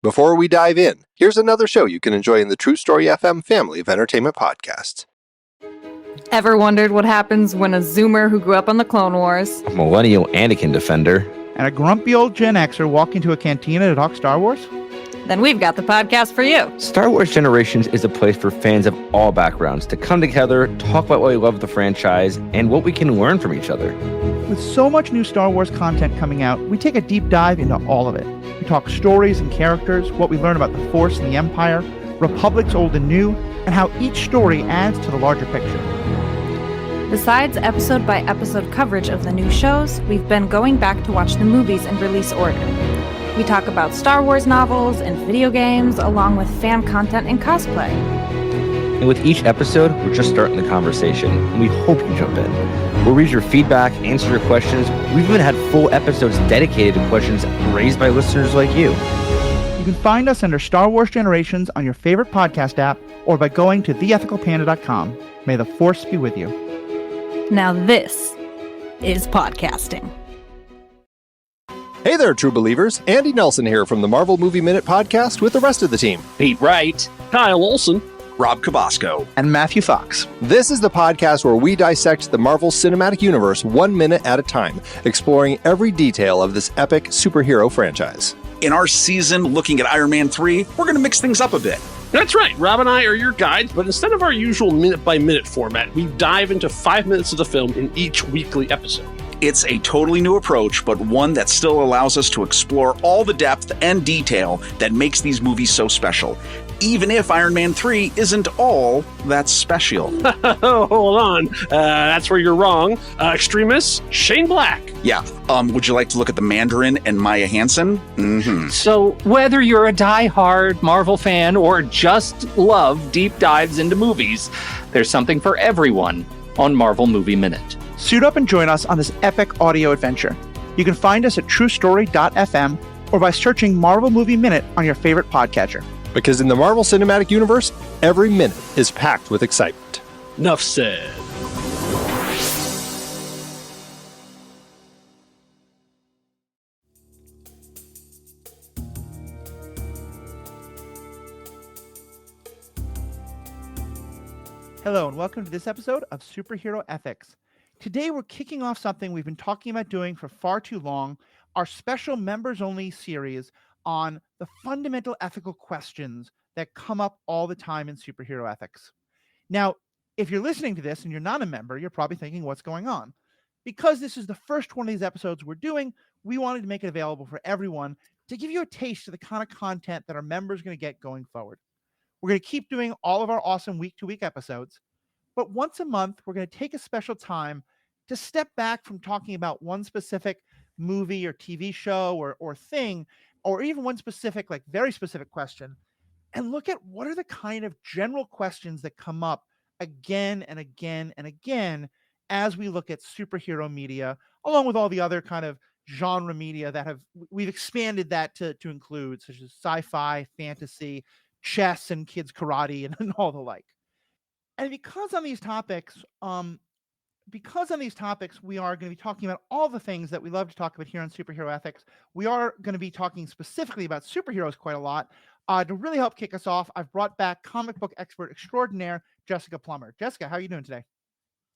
Before we dive in, here's another show you can enjoy in the True Story FM family of entertainment podcasts. Ever wondered what happens when a Zoomer who grew up on the Clone Wars, a millennial Anakin defender, and a grumpy old Gen Xer walk into a cantina to talk Star Wars? Then we've got the podcast for you. Star Wars Generations is a place for fans of all backgrounds to come together, talk about why we love the franchise, and what we can learn from each other. With so much new Star Wars content coming out, we take a deep dive into all of it. We talk stories and characters, what we learn about the Force and the Empire, Republics old and new, and how each story adds to the larger picture. Besides episode-by-episode coverage of the new shows, we've been going back to watch the movies in release order. We talk about Star Wars novels and video games, along with fan content and cosplay. And with each episode, we're just starting the conversation, and we hope you jump in. We'll read your feedback, answer your questions. We've even had full episodes dedicated to questions raised by listeners like you. You can find us under Star Wars Generations on your favorite podcast app, or by going to theethicalpanda.com. May the Force be with you. Now this is podcasting. Hey there, true believers. Andy Nelson here from the Marvel Movie Minute podcast with the rest of the team. Pete Wright, Kyle Olson, Rob Cabasco, And Matthew Fox. This is the podcast where we dissect the Marvel Cinematic Universe 1 minute at a time, exploring every detail of this epic superhero franchise. In our season looking at Iron Man 3, we're going to mix things up a bit. That's right, Rob and I are your guides, but instead of our usual minute-by-minute format, we dive into 5 minutes of the film in each weekly episode. It's a totally new approach, but one that still allows us to explore all the depth and detail that makes these movies so special, even if Iron Man 3 isn't all that special. Hold on, that's where you're wrong. Extremist, Shane Black. Yeah, would you like to look at the Mandarin and Maya Hansen? Mm-hmm. So whether you're a die-hard Marvel fan or just love deep dives into movies, there's something for everyone on Marvel Movie Minute. Suit up and join us on this epic audio adventure. You can find us at truestory.fm or by searching Marvel Movie Minute on your favorite podcatcher. Because in the Marvel Cinematic Universe, every minute is packed with excitement. Enough said. Hello and welcome to this episode of Superhero Ethics. Today we're kicking off something we've been talking about doing for far too long, our special members-only series on the fundamental ethical questions that come up all the time in superhero ethics. Now, if you're listening to this and you're not a member, you're probably thinking, what's going on? Because this is the first one of these episodes we're doing, we wanted to make it available for everyone to give you a taste of the kind of content that our members are going to get going forward. We're going to keep doing all of our awesome week-to-week episodes, but once a month, we're going to take a special time to step back from talking about one specific movie or TV show or thing, or even one specific, like very specific question, and look at what are the kind of general questions that come up again and again and again as we look at superhero media, along with all the other kind of genre media that we've expanded that to include, such as sci-fi, fantasy, chess, and kids karate, and all the like. And because on these topics, we are going to be talking about all the things that we love to talk about here on Superhero Ethics. We are going to be talking specifically about superheroes quite a lot. To really help kick us off, I've brought back comic book expert extraordinaire, Jessica Plummer. Jessica, how are you doing today?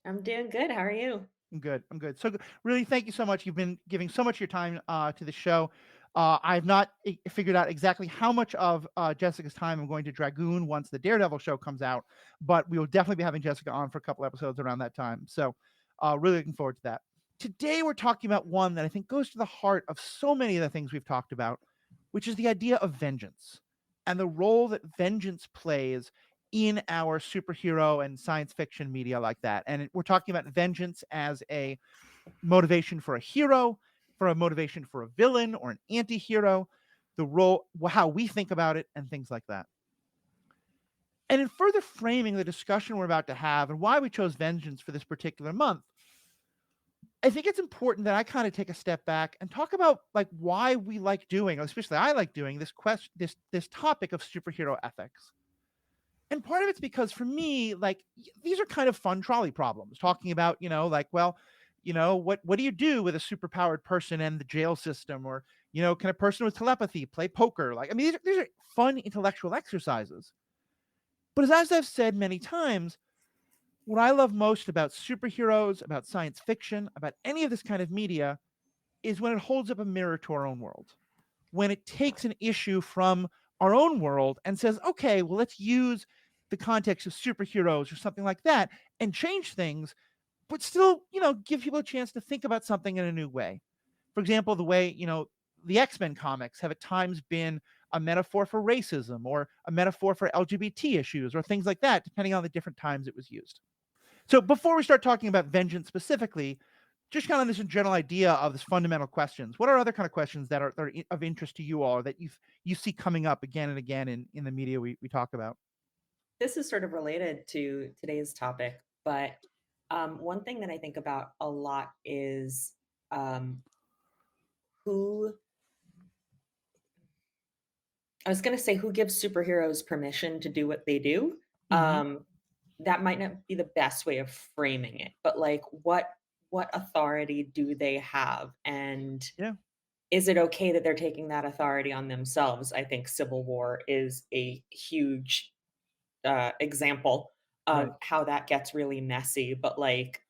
I'm doing good. How are you? I'm good. So really, thank you so much. You've been giving so much of your time to the show. I've not figured out exactly how much of Jessica's time I'm going to dragoon once the Daredevil show comes out, but we will definitely be having Jessica on for a couple episodes around that time. So really looking forward to that. Today, we're talking about one that I think goes to the heart of so many of the things we've talked about, which is the idea of vengeance and the role that vengeance plays in our superhero and science fiction media like that. And we're talking about vengeance as a motivation for a hero, for a motivation for a villain or an anti-hero, the role, how we think about it, and things like that. And in further framing the discussion we're about to have and why we chose vengeance for this particular month, I think it's important that I kind of take a step back and talk about like why we like doing, especially I like doing this topic of superhero ethics. And part of it's because for me, like these are kind of fun trolley problems, talking about, what do you do with a superpowered person and the jail system? Or, Can a person with telepathy play poker? Like, I mean, these are fun intellectual exercises. But as I've said many times, what I love most about superheroes, about science fiction, about any of this kind of media is when it holds up a mirror to our own world. When it takes an issue from our own world and says, okay, well, let's use the context of superheroes or something like that and change things, but still, give people a chance to think about something in a new way. For example, the way, the X-Men comics have at times been a metaphor for racism or a metaphor for LGBT issues or things like that, depending on the different times it was used. So before we start talking about vengeance specifically, just kind of this general idea of this fundamental questions. What are other kind of questions that are of interest to you all, or that you see coming up again and again in the media we talk about? This is sort of related to today's topic, but one thing that I think about a lot is um, who, I was going to say who gives superheroes permission to do what they do. Mhm. That might not be the best way of framing it, but like what authority do they have? And Yeah. is it okay that they're taking that authority on themselves? I think Civil War is a huge example Right. of how that gets really messy. But like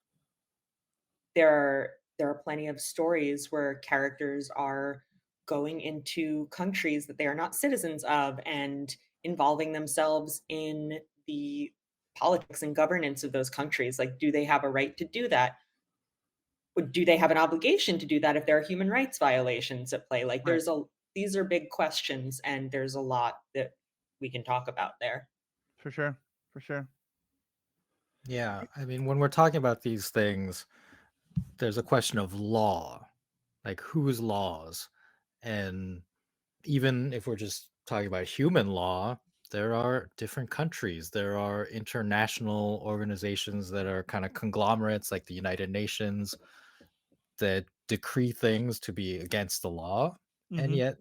there are plenty of stories where characters are going into countries that they are not citizens of and involving themselves in the politics and governance of those countries. Like, do they have a right to do that? Or do they have an obligation to do that if there are human rights violations at play? Like, Right. these are big questions, and there's a lot that we can talk about there. For sure. For sure. Yeah, I mean, when we're talking about these things, there's a question of law, like whose laws. And even if we're just talking about human law, there are different countries. There are international organizations that are kind of conglomerates, like the United Nations, that decree things to be against the law. And Mhm. yet,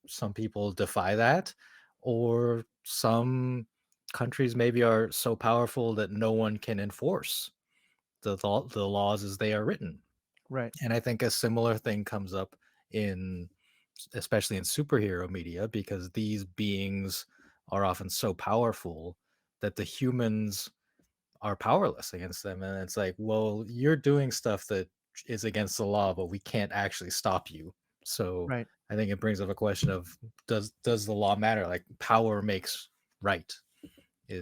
some people defy that, or some countries maybe are so powerful that no one can enforce the laws as they are written. Right. And I think a similar thing comes up in, especially in superhero media, because these beings are often so powerful that the humans are powerless against them. And it's like, well, you're doing stuff that is against the law, but we can't actually stop you. So Right. I think it brings up a question of, does the law matter? Like, power makes right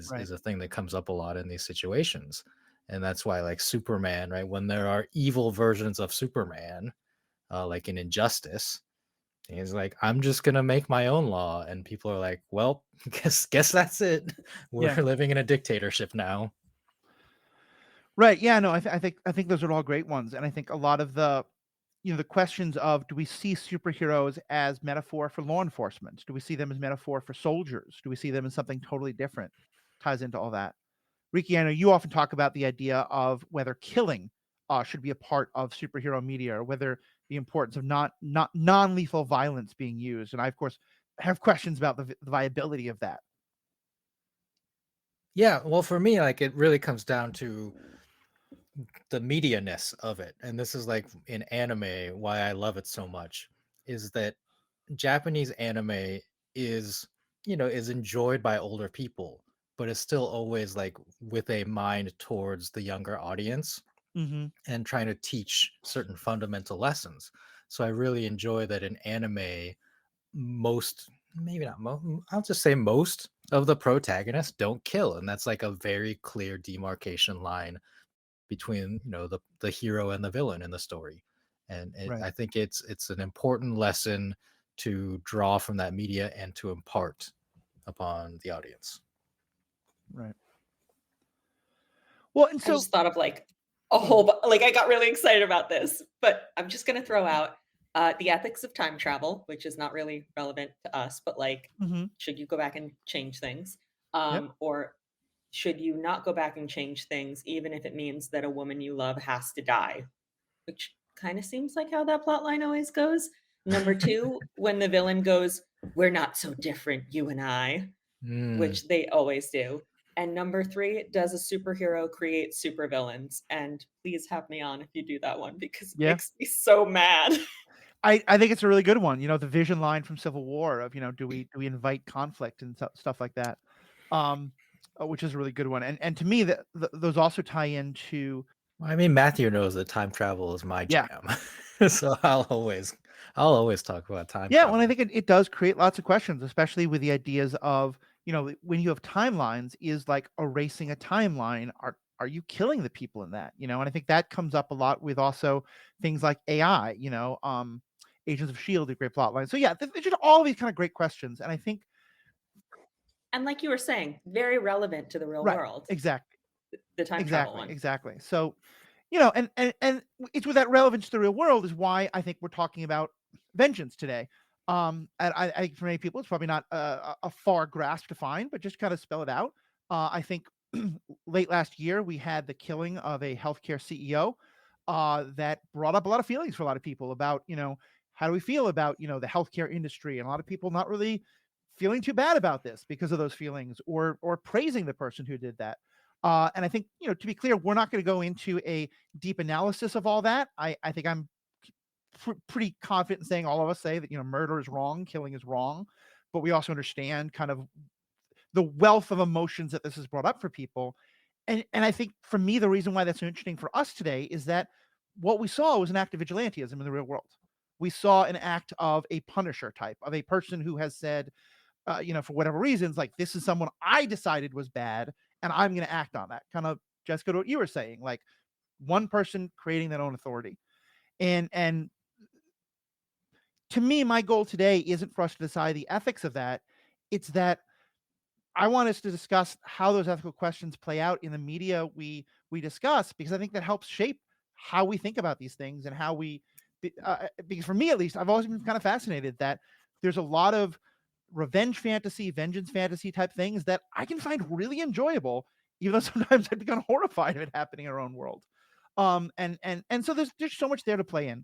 Right. is a thing that comes up a lot in these situations. And that's why, like, Superman, right, when there are evil versions of Superman, like in Injustice, he's like, I'm just gonna make my own law, and people are like, well, guess that's it. We're Yeah. living in a dictatorship now. Right. Yeah. No, I think those are all great ones, and I think a lot of the questions of, do we see superheroes as metaphor for law enforcement? Do we see them as metaphor for soldiers? Do we see them as something totally different? Ties into all that. Riki, I know you often talk about the idea of whether killing should be a part of superhero media, or whether the importance of not non-lethal violence being used. And I, of course, have questions about the viability of that. Yeah, well, for me, like, it really comes down to the media-ness of it. And this is like in anime, why I love it so much, is that Japanese anime is, is enjoyed by older people, but is still always like with a mind towards the younger audience Hmm. and trying to teach certain fundamental lessons. So I really enjoy that in anime, most, maybe not most, I'll just say most of the protagonists don't kill. And that's like a very clear demarcation line between, the hero and the villain in the story. And Right. I think it's an important lesson to draw from that media and to impart upon the audience. Right. Well, and I so just thought of like a go ahead. whole like I got really excited about this, but I'm just going to throw out the ethics of time travel, which is not really relevant to us, but like, Hmm. should you go back and change things, Yep. or should you not go back and change things, even if it means that a woman you love has to die? Which kind of seems like how that plot line always goes. Number two, when the villain goes, "We're not so different, you and I," Mm. which they always do. And number three, does a superhero create supervillains? And please have me on if you do that one, because it Yeah. makes me so mad. I think it's a really good one. The vision line from Civil War of, do we invite conflict and stuff like that, which is a really good one. And to me, those also tie into. I mean, Matthew knows that time travel is my Yeah. jam, so I'll always talk about time Yeah, travel. well, I think it does create lots of questions, especially with the ideas of, when you have timelines, is like erasing a timeline. Are you killing the people in that? And I think that comes up a lot with also things like AI, Agents of S.H.I.E.L.D., a great plot line. So yeah, there's just all these kind of great questions. And I think. And like you were saying, very relevant to the real Right, world. exactly. The time travel one. Exactly. So, and it's with that relevance to the real world is why I think we're talking about vengeance today. And I think for many people, it's probably not a far grasp to find, but just kind of spell it out. I think late last year we had the killing of a healthcare CEO that brought up a lot of feelings for a lot of people about, how do we feel about, the healthcare industry, and a lot of people not really feeling too bad about this because of those feelings, or praising the person who did that. And I think, to be clear, we're not going to go into a deep analysis of all that. I think I'm pretty confident in saying all of us say that, murder is wrong, killing is wrong, but we also understand kind of the wealth of emotions that this has brought up for people. And I think for me, the reason why that's so interesting for us today is that what we saw was an act of vigilantism in the real world. We saw an act of a Punisher type, of a person who has said, for whatever reasons, like, this is someone I decided was bad, and I'm going to act on that. Kind of, Jessica, to what you were saying, like one person creating their own authority. And to me, my goal today isn't for us to decide the ethics of that. It's that I want us to discuss how those ethical questions play out in the media we discuss, because I think that helps shape how we think about these things, and how because for me, at least, I've always been kind of fascinated that there's a lot of revenge fantasy, vengeance fantasy type things that I can find really enjoyable, even though sometimes I'd become horrified of it happening in our own world. And so there's so much there to play in.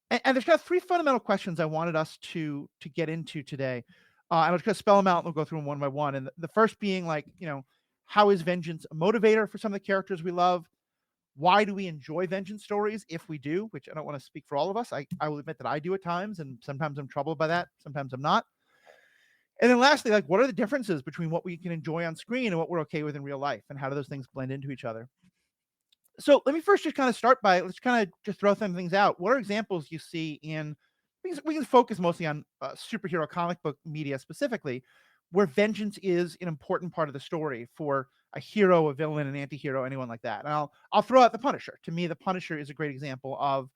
And there's kind of three fundamental questions I wanted us to get into today. I'm just going to spell them out and we'll go through them one by one. And the first being, like, how is vengeance a motivator for some of the characters we love? Why do we enjoy vengeance stories, if we do? Which I don't want to speak for all of us. I will admit that I do at times, and sometimes I'm troubled by that. Sometimes I'm not. And then lastly, like, what are the differences between what we can enjoy on screen and what we're okay with in real life, and how do those things blend into each other? So let me first just kind of start by, let's kind of just throw some things out. What are examples you see in, we can focus mostly on superhero comic book media specifically, where vengeance is an important part of the story for a hero, a villain, an anti-hero, anyone like that. And I'll throw out the Punisher. To me, the Punisher is a great example of,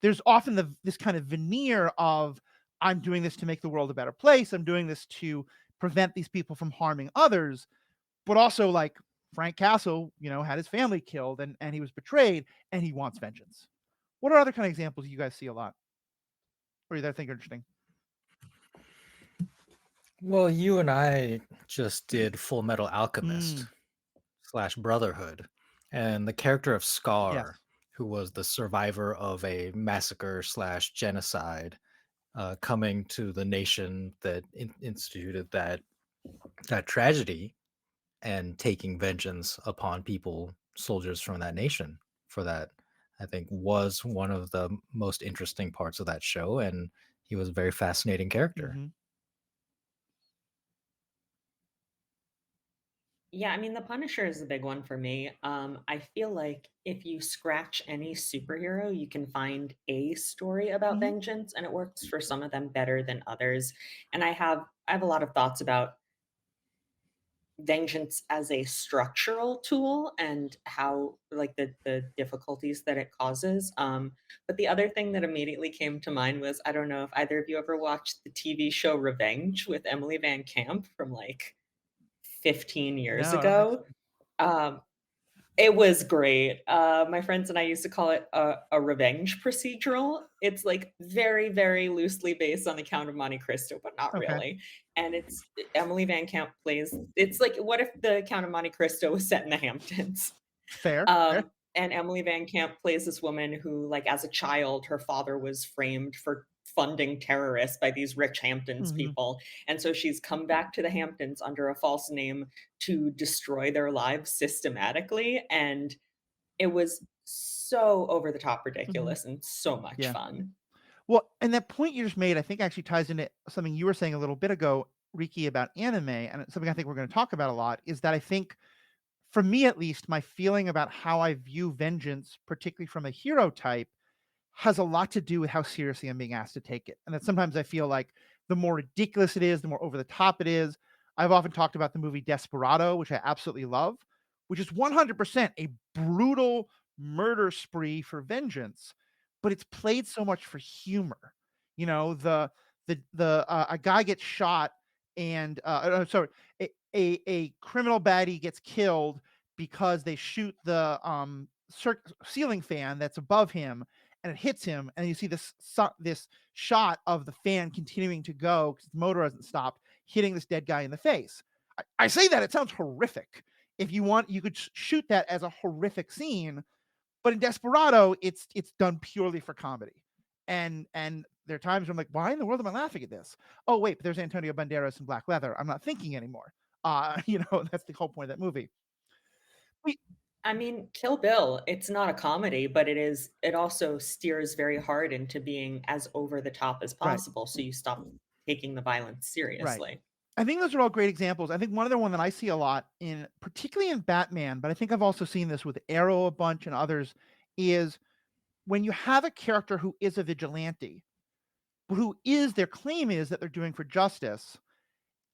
there's often this kind of veneer of, I'm doing this to make the world a better place, I'm doing this to prevent these people from harming others, but also, like, Frank Castle, had his family killed, and he was betrayed, and he wants vengeance. What are other kind of examples you guys see a lot, or you think are interesting? Well, you and I just did Full Metal Alchemist / Brotherhood, and the character of Scar, Yes. who was the survivor of a massacre / genocide, coming to the nation that instituted that tragedy, and taking vengeance upon people, soldiers from that nation for that, I think was one of the most interesting parts of that show, and he was a very fascinating character. Mm-hmm. Yeah, I mean, The Punisher is a big one for me. I feel like if you scratch any superhero, you can find a story about Mhm. vengeance, and it works for some of them better than others. And I have a lot of thoughts about vengeance as a structural tool and how, like, the difficulties that it causes. But the other thing that immediately came to mind was, I don't know if either of you ever watched the TV show Revenge with Emily Van Camp from like 15 years No, I don't think ago. Um, it was great. My friends and I used to call it a revenge procedural. It's like very, very loosely based on the Count of Monte Cristo, but not Okay. really. And it's Emily Van Camp plays. It's like, what if the Count of Monte Cristo was set in the Hamptons? Fair. And Emily Van Camp plays this woman who, like, as a child, her father was framed for funding terrorists by these rich Hamptons Mhm. people. And so she's come back to the Hamptons under a false name to destroy their lives systematically. And it was so over the top ridiculous and so much Yeah. fun. Well, and that point you just made, I think actually ties into something you were saying a little bit ago, Riki, about anime, and it's something I think we're going to talk about a lot, is that I think, for me at least, my feeling about how I view vengeance, particularly from a hero type, has a lot to do with how seriously I'm being asked to take it. And that sometimes I feel like the more ridiculous it is, the more over the top it is. I've often talked about the movie Desperado, which I absolutely love, which is 100% a brutal murder spree for vengeance, but it's played so much for humor. You know, a guy gets shot and sorry, a criminal baddie gets killed because they shoot the ceiling fan that's above him, and it hits him, and you see this shot of the fan continuing to go because the motor hasn't stopped, hitting this dead guy in the face. I say that it sounds horrific. If you want, you could shoot that as a horrific scene, but in Desperado, it's done purely for comedy. And there are times where I'm like, why in the world am I laughing at this? Oh wait, but there's Antonio Banderas in black leather. I'm not thinking anymore. That's the whole point of that movie. I mean, Kill Bill, it's not a comedy, but it also steers very hard into being as over the top as Right. possible, so you stop taking the violence seriously. I think those are all great examples. I think one other one that I see a lot particularly in Batman, but I think I've also seen this with Arrow a bunch and others, is when you have a character who is a vigilante, their claim is that they're doing for justice.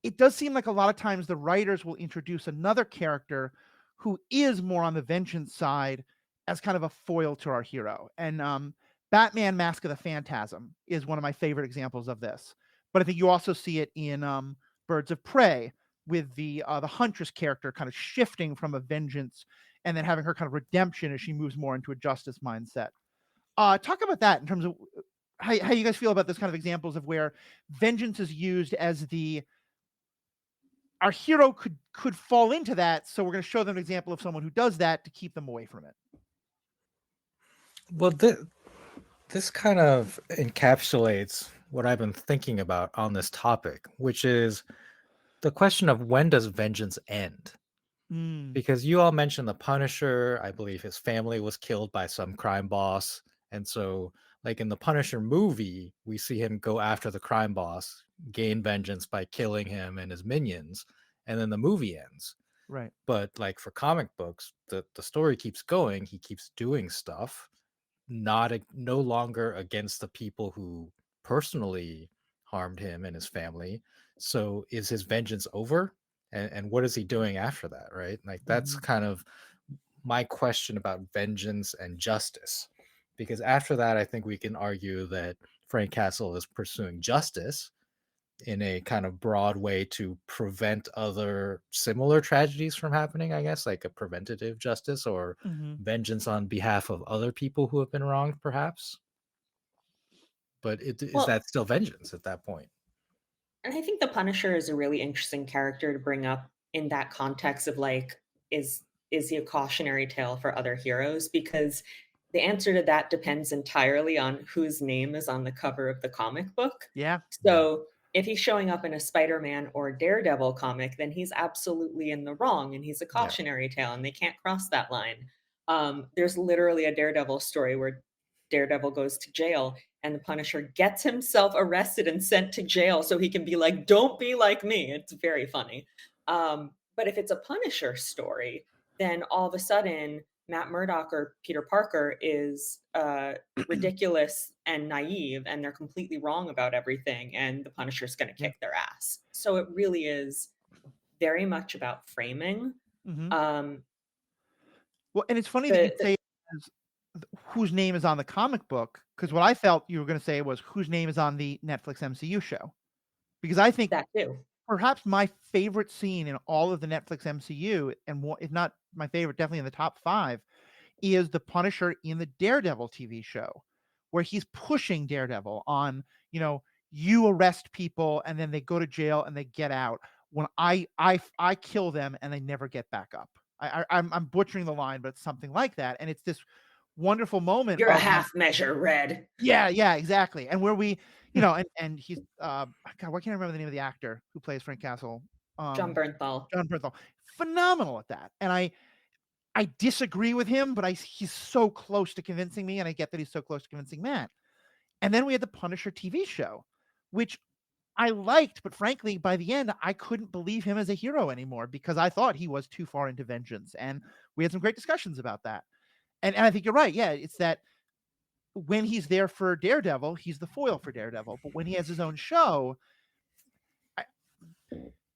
It does seem like a lot of times the writers will introduce another character who is more on the vengeance side as kind of a foil to our hero. And Batman Mask of the Phantasm is one of my favorite examples of this. But I think you also see it in Birds of Prey, with the Huntress character kind of shifting from a vengeance and then having her kind of redemption as she moves more into a justice mindset. Talk about that in terms of how you guys feel about those kind of examples of where vengeance is used as our hero could fall into that, so we're going to show them an example of someone who does that to keep them away from it. Well, this kind of encapsulates what I've been thinking about on this topic, which is the question of when does vengeance end? Because you all mentioned the Punisher. I believe his family was killed by some crime boss. And so, like in the Punisher movie, we see him go after the crime boss, gain vengeance by killing him and his minions, and then the movie ends. Right. But like for comic books, the story keeps going. He keeps doing stuff, no longer against the people who personally harmed him and his family. So is his vengeance over? And what is he doing after that, right? Like that's kind of my question about vengeance and justice. Because after that, I think we can argue that Frank Castle is pursuing justice in a kind of broad way to prevent other similar tragedies from happening, I guess, like a preventative justice or vengeance on behalf of other people who have been wronged, perhaps. But is that still vengeance at that point? And I think the Punisher is a really interesting character to bring up in that context of like, is he a cautionary tale for other heroes? Because the answer to that depends entirely on whose name is on the cover of the comic book. Yeah. So if he's showing up in a Spider-Man or Daredevil comic, then he's absolutely in the wrong and he's a cautionary tale and they can't cross that line. There's literally a Daredevil story where Daredevil goes to jail and the Punisher gets himself arrested and sent to jail so he can be like, don't be like me. It's very funny. But if it's a Punisher story, then all of a sudden Matt Murdock or Peter Parker is ridiculous and naive and they're completely wrong about everything and the Punisher's going to kick their ass. So it really is very much about framing. Well, and it's funny that you say whose name is on the comic book, because what I felt you were going to say was whose name is on the Netflix MCU show. Because I think that too. Perhaps my favorite scene in all of the Netflix MCU, and if not my favorite, definitely in the top 5, is the Punisher in the Daredevil TV show, where he's pushing Daredevil on, you arrest people and then they go to jail and they get out. When I kill them and they never get back up. I'm butchering the line, but it's something like that. And it's this wonderful moment. You're a half measure, Red. Yeah, exactly. And where we, and he's God, why can't I remember the name of the actor who plays Frank Castle? John Bernthal. Phenomenal at that. And I disagree with him, but he's so close to convincing me, and I get that he's so close to convincing Matt. And then we had the Punisher TV show, which I liked, but frankly, by the end, I couldn't believe him as a hero anymore because I thought he was too far into vengeance. And we had some great discussions about that. And I think you're right. Yeah, it's that when he's there for Daredevil, he's the foil for Daredevil. But when he has his own show,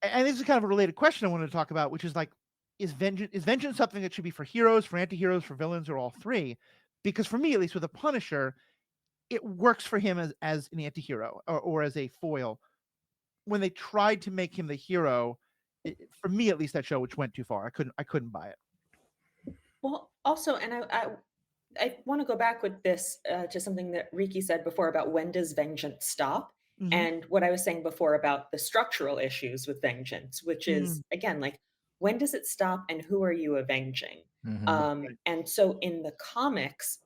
and this is kind of a related question I wanted to talk about, which is like, is vengeance something that should be for heroes, for anti-heroes, for villains, or all three? Because for me, at least with a Punisher, it works for him as an anti-hero or as a foil. When they tried to make him the hero, for me at least, that show which went too far. I couldn't buy it. Well, also, and I want to go back with this to something that Riki said before about when does vengeance stop? Mhm. And what I was saying before about the structural issues with vengeance, which is, again, like, when does it stop and who are you avenging? Mhm. And so in the comics,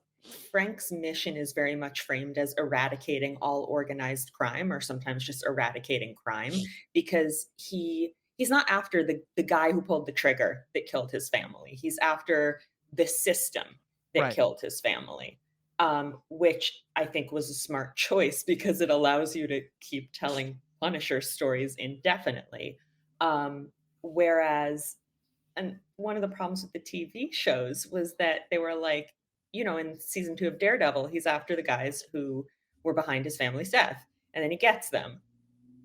Frank's mission is very much framed as eradicating all organized crime, or sometimes just eradicating crime, because he's not after the guy who pulled the trigger that killed his family. He's after the system that Right. killed his family, which I think was a smart choice because it allows you to keep telling Punisher stories indefinitely. Whereas, and one of the problems with the TV shows was that they were like, in season 2 of Daredevil, he's after the guys who were behind his family's death, and then he gets them.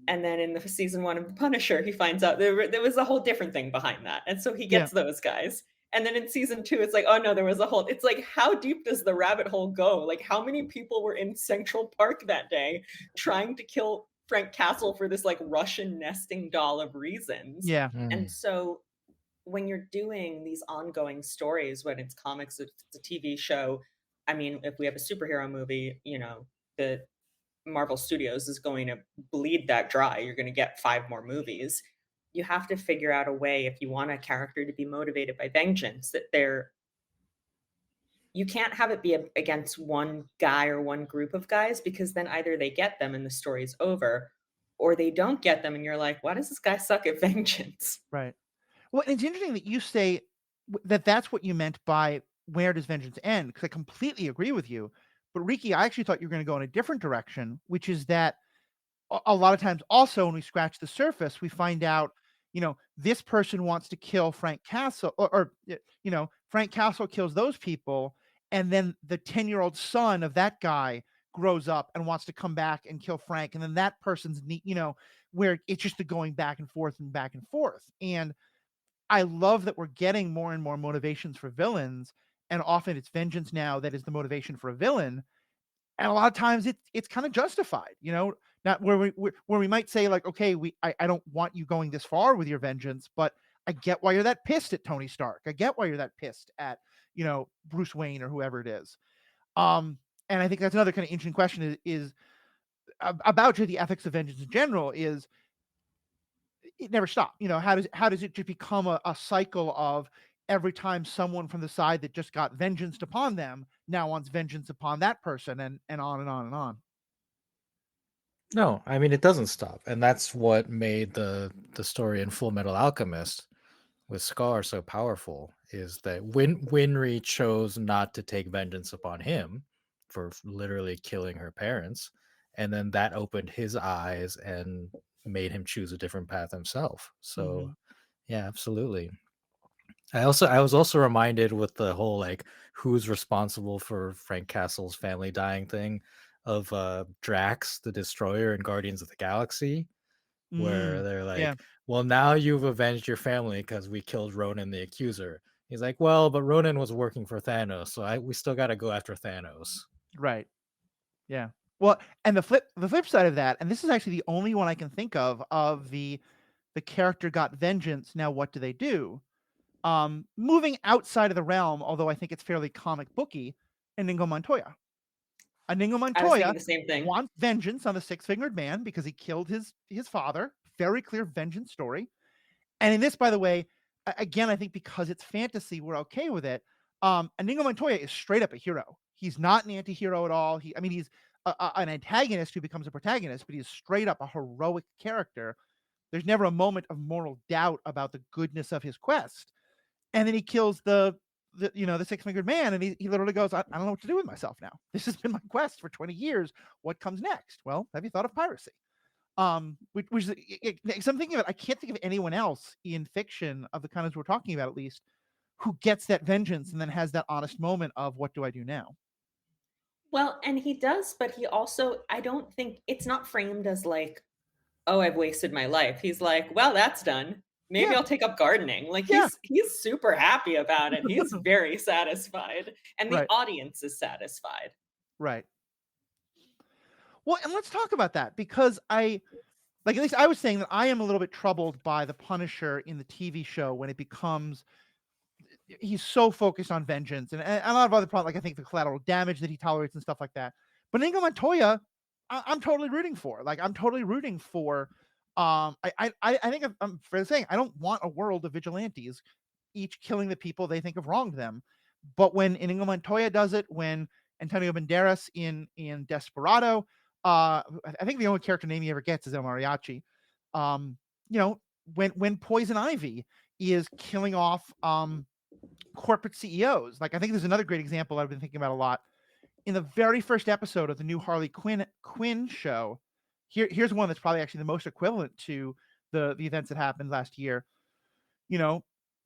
And then in the season 1 of The Punisher, he finds out there was a whole different thing behind that. And so he Yeah. gets those guys. And then in season 2, it's like, oh no, there was a whole, it's like, how deep does the rabbit hole go? Like, how many people were in Central Park that day trying to kill Frank Castle for this like Russian nesting doll of reasons? Yeah. And so when you're doing these ongoing stories, when it's comics, if it's a TV show, I mean, if we have a superhero movie, the Marvel Studios is going to bleed that dry. You're going to get 5 more movies. You have to figure out a way, if you want a character to be motivated by vengeance, that you can't have it be against one guy or one group of guys, because then either they get them and the story's over, or they don't get them and you're like, why does this guy suck at vengeance? Right. Well, it's interesting that you say that that's what you meant by where does vengeance end? Because I completely agree with you. But Riki, I actually thought you were going to go in a different direction, which is that a lot of times also when we scratch the surface, we find out, this person wants to kill Frank Castle or Frank Castle kills those people. And then the 10-year-old son of that guy grows up and wants to come back and kill Frank. And then that person's, where it's just the going back and forth and back and forth. And I love that we're getting more and more motivations for villains. And often it's vengeance now that is the motivation for a villain. And a lot of times it's kind of justified, not where we might say like, okay, I don't want you going this far with your vengeance, but I get why you're that pissed at Tony Stark. I get why you're that pissed at, Bruce Wayne or whoever it is. And I think that's another kind of interesting question is about the ethics of vengeance in general is it never stops. How does it just become a cycle of every time someone from the side that just got vengeance upon them now wants vengeance upon that person and on and on and on. No, I mean it doesn't stop, and that's what made the story in Full Metal Alchemist with Scar so powerful. Is that Winry chose not to take vengeance upon him for literally killing her parents, and then that opened his eyes and made him choose a different path himself. So, yeah, absolutely. I was also reminded with the whole like who's responsible for Frank Castle's family dying thing of Drax the Destroyer in Guardians of the Galaxy, where they're Yeah. like, well, now you've avenged your family because we killed Ronan the Accuser. He's like, well, but Ronan was working for Thanos, so we still got to go after Thanos. Right. Yeah. Well, and the flip side of that, and this is actually the only one I can think of the character got vengeance. Now what do they do? Moving outside of the realm, although I think it's fairly comic booky, Inigo Montoya. Inigo I was thinking Montoya the same thing. wants vengeance on the Six-Fingered Man because he killed his father. Very clear vengeance story. And in this, by the way, again, I think because it's fantasy, we're okay with it. Inigo Montoya is straight up a hero. He's not an anti-hero at all. He's an antagonist who becomes a protagonist, but he's straight up a heroic character. There's never a moment of moral doubt about the goodness of his quest. And then he kills the the six-fingered man, and he literally goes, I don't know what to do with myself now. This has been my quest for 20 years. What comes next? Well, have you thought of piracy? Which is, I'm thinking of it, I can't think of anyone else in fiction of the kinds we're talking about, at least, who gets that vengeance and then has that honest moment of, what do I do now? Well, and he does, but he also, I don't think it's not framed as like, oh, I've wasted my life. He's like, well, that's done. Maybe Yeah. I'll take up gardening. Like Yeah. he's super happy about it. He's very satisfied, and the Right. audience is satisfied. Right. Well, and let's talk about that, because at least I was saying that I am a little bit troubled by the Punisher in the TV show when it becomes, he's so focused on vengeance and a lot of other problems, like I think the collateral damage that he tolerates and stuff like that. But Inigo Montoya, I'm totally rooting for. Like, I'm totally rooting for. I think I'm fair saying I don't want a world of vigilantes, each killing the people they think have wronged them. But when Inigo Montoya does it, when Antonio Banderas in Desperado, I think the only character name he ever gets is El Mariachi. You know, when Poison Ivy is killing off corporate CEOs. Like, I think there's another great example I've been thinking about a lot. In the very first episode of the new Harley Quinn show, here's one that's probably actually the most equivalent to the events that happened last year. You know,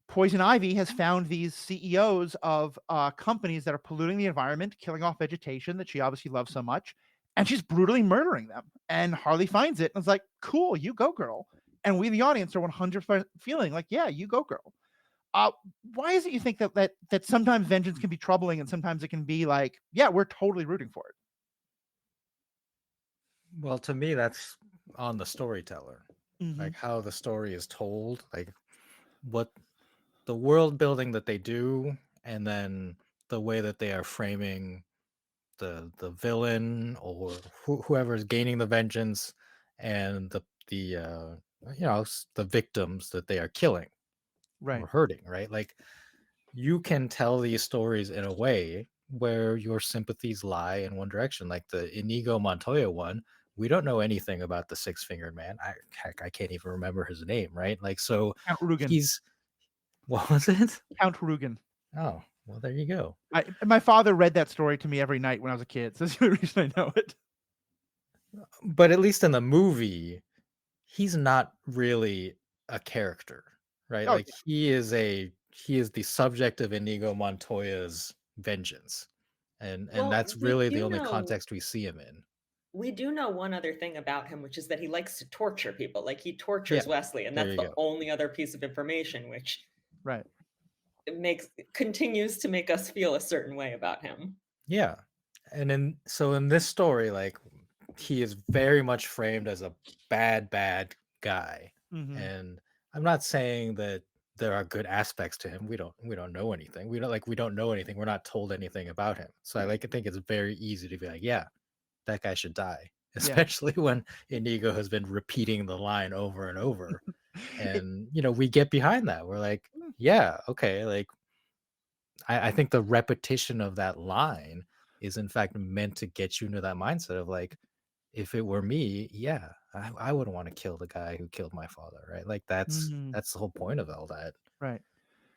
Poison Ivy has found these CEOs of companies that are polluting the environment, killing off vegetation that she obviously loves so much, and she's brutally murdering them. And Harley finds it and is like, cool, you go, girl. And we, the audience, are 100% feeling like, yeah, you go, girl. Why is it you think that sometimes vengeance can be troubling and sometimes it can be like, yeah, we're totally rooting for it? Well, to me, that's on the storyteller, Mm-hmm. like how the story is told, like what the world building that they do, and then the way that they are framing the villain or whoever is gaining the vengeance, and the the victims that they are killing Right. or hurting, right? Like, you can tell these stories in a way where your sympathies lie in one direction. Like the Inigo Montoya one, we don't know anything about the six-fingered man. I can't even remember his name, right? Like, so Count Rugen. he's, what was it? Count Rugen. Oh, well, there you go. My father read that story to me every night when I was a kid, so that's the reason I know it. But at least in the movie, he's not really a character, right? Oh, Like, he is the subject of Inigo Montoya's vengeance. And Well, that's we really the do only know- context we see him in. We do know one other thing about him, which is that he likes to torture people. Like, he tortures Yeah, Wesley, and there that's you the go. only other piece of information which Right. continues to make us feel a certain way about him. Yeah. And in this story, like, he is very much framed as a bad guy. Mm-hmm. And I'm not saying that there are good aspects to him. We don't know anything. We don't know anything. We're not told anything about him. So I think it's very easy to be like, yeah, that guy should die. Especially when Inigo has been repeating the line over and over. And we get behind that. We're like, yeah, okay, like, I think the repetition of that line is in fact meant to get you into that mindset of like, if it were me, yeah, I wouldn't want to kill the guy who killed my father, right? Like, that's the whole point of all that. Right.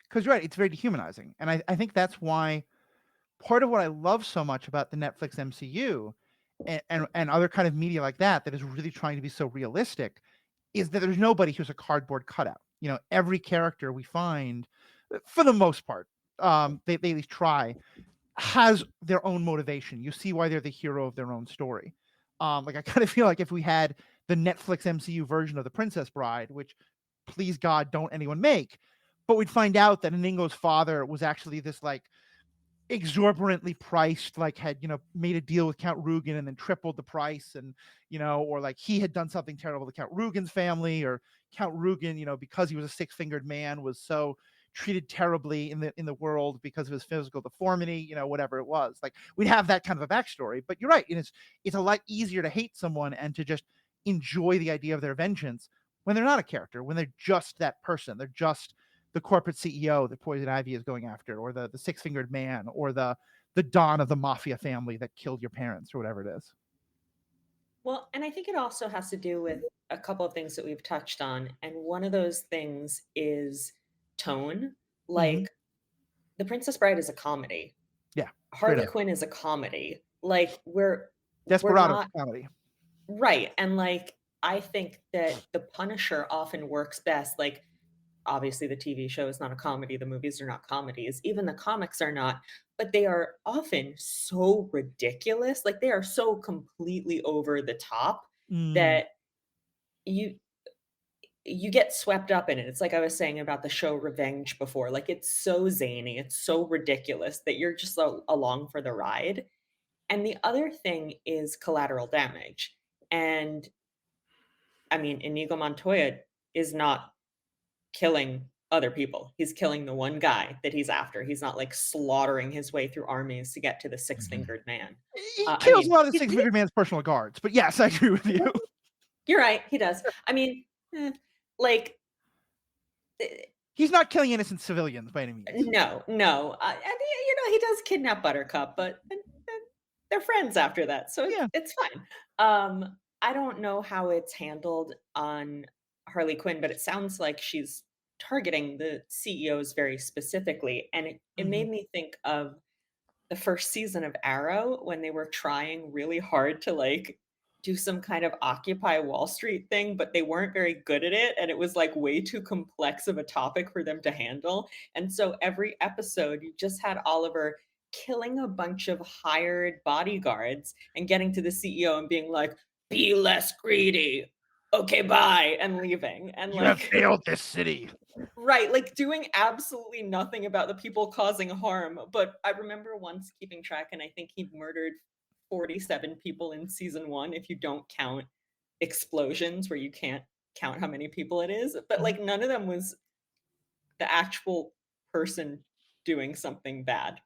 Because right, it's very dehumanizing. And I think that's why part of what I love so much about the Netflix MCU and other kind of media like that is really trying to be so realistic is that there's nobody who's a cardboard cutout. Every character we find, for the most part, they at least try, has their own motivation. You see why they're the hero of their own story. Like, I kind of feel like if we had the Netflix MCU version of The Princess Bride, which, please God, don't anyone make, but we'd find out that Inigo's father was actually this like exorbitantly priced, like had made a deal with Count Rugen and then tripled the price, and or like he had done something terrible to Count Rugen's family, or Count Rugen, because he was a six-fingered man, was so treated terribly in the world because of his physical deformity, whatever it was. Like, we'd have that kind of a backstory. But you're right, and it's a lot easier to hate someone and to just enjoy the idea of their vengeance when they're not a character, when they're just that person. They're just the corporate CEO that Poison Ivy is going after, or the six-fingered man, or the Don of the mafia family that killed your parents, or whatever it is. Well, and I think it also has to do with a couple of things that we've touched on. And one of those things is tone. Like, The Princess Bride is a comedy. Yeah, Harley up. Quinn is a comedy. Like we're Desperado not comedy. right. And like I think that The Punisher often works best. Like obviously the TV show is not a comedy, the movies are not comedies, even the comics are not, but they are often so ridiculous. Like they are so completely over the top Mm, that you you get swept up in it. It's like I was saying about the show Revenge before. Like it's so zany, it's so ridiculous that you're just along for the ride. And the other thing is collateral damage. And I mean, Inigo Montoya is not killing other people. He's killing the one guy that he's after. He's not like slaughtering his way through armies to get to the six-fingered man. he I kills a mean, lot of the Six-Fingered Man's personal guards, but yes, I agree with you. you're right. He does. I mean, like, He's not killing innocent civilians by any means. no. And you know, he does kidnap Buttercup, but they're friends after that, so Yeah. it's fine. I don't know how it's handled on Harley Quinn, but it sounds like she's targeting the CEOs very specifically, and it made me think of the first season of Arrow when they were trying really hard to like do some kind of Occupy Wall Street thing, but they weren't very good at it. And it was like way too complex of a topic for them to handle. And so every episode, you just had Oliver killing a bunch of hired bodyguards and getting to the CEO and being like, be less greedy. Okay, bye, and leaving. And You have like, failed this city. right, like doing absolutely nothing about the people causing harm. But I remember once keeping track, and I think he murdered 47 people in season 1 if you don't count explosions where you can't count how many people it is. But like none of them was the actual person doing something bad.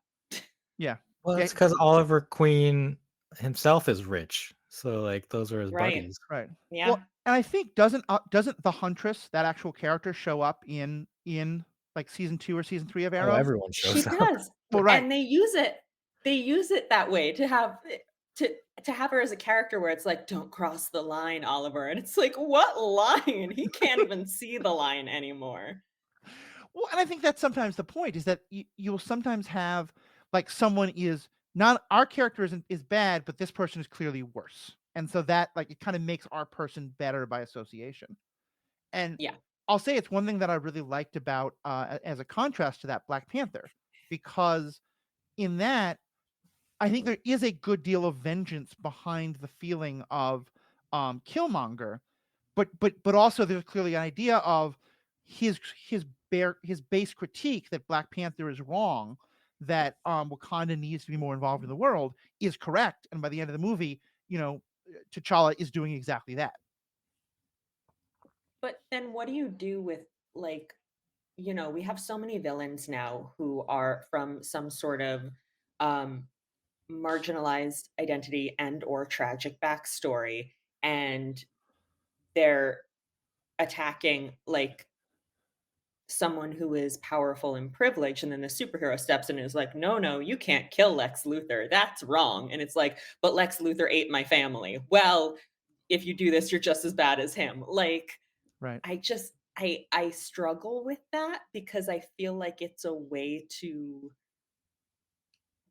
Yeah. Well, Yeah, it's because Oliver Queen himself is rich, so like those are his Right. buddies. right. Yeah. Well, and I think doesn't the Huntress, that actual character, show up in like season 2 or season 3 of Oh, Arrow? everyone She shows up. does. Well, right. And they use it that way to have to have her as a character where it's like, don't cross the line, Oliver. And it's like, what line? He can't even see the line anymore. Well, and I think that's sometimes the point, is that you'll sometimes have like someone is not, our character is bad, but this person is clearly worse. And so that like it kind of makes our person better by association. And Yeah. I'll say it's one thing that I really liked about as a contrast to that, Black Panther, because in that I think there is a good deal of vengeance behind the feeling of Killmonger, but also there's clearly an idea of his base critique that Black Panther is wrong, that Wakanda needs to be more involved in the world, is correct, and by the end of the movie, you know, T'Challa is doing exactly that. But then what do you do with like, you know, we have so many villains now who are from some sort of um marginalized identity and or tragic backstory, and they're attacking like someone who is powerful and privileged, and then the superhero steps in and is like, no, you can't kill Lex Luthor, that's wrong. And it's like, but Lex Luthor ate my family. Well, if you do this, you're just as bad as him. Like, Right. I struggle with that because I feel like it's a way to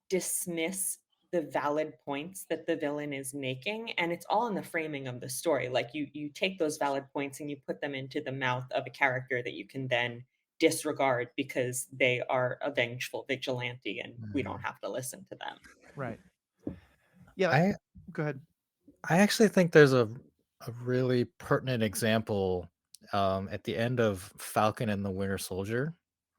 dismiss the valid points that the villain is making, and it's all in the framing of the story. Like you take those valid points and you put them into the mouth of a character that you can then disregard because they are a vengeful vigilante and we don't have to listen to them. Right. Yeah. I Go ahead. I actually think there's a really pertinent example at the end of Falcon and the Winter Soldier,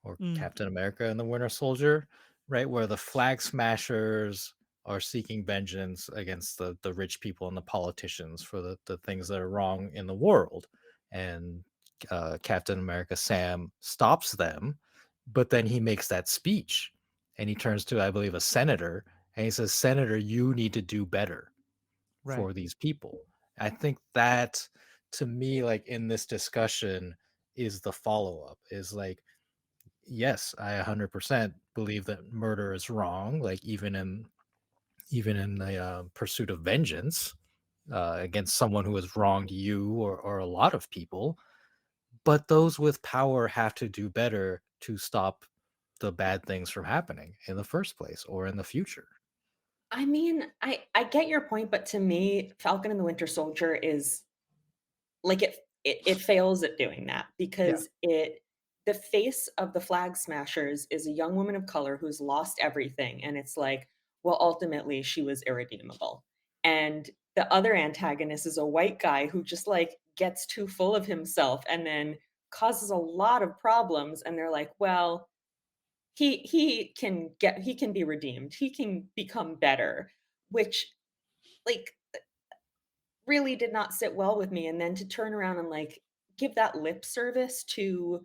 or Captain America and the Winter Soldier, right, where the Flag Smashers are seeking vengeance against the rich people and the politicians for the things that are wrong in the world. And Captain America Sam stops them, but then he makes that speech and he turns to, I believe, a senator, and he says, Senator, you need to do better for these people. I think that, to me, like in this discussion, is the follow-up, is like, yes, I 100% believe that murder is wrong, like even in the pursuit of vengeance against someone who has wronged you or a lot of people. But those with power have to do better to stop the bad things from happening in the first place or in the future. I mean, I get your point, but to me, Falcon and the Winter Soldier is like it fails at doing that because the face of the Flag Smashers is a young woman of color who's lost everything, and it's like, well, ultimately she was irredeemable. And the other antagonist is a white guy who just like gets too full of himself and then causes a lot of problems, and they're like, well, he can be redeemed. He can become better, which like really did not sit well with me. And then to turn around and like give that lip service to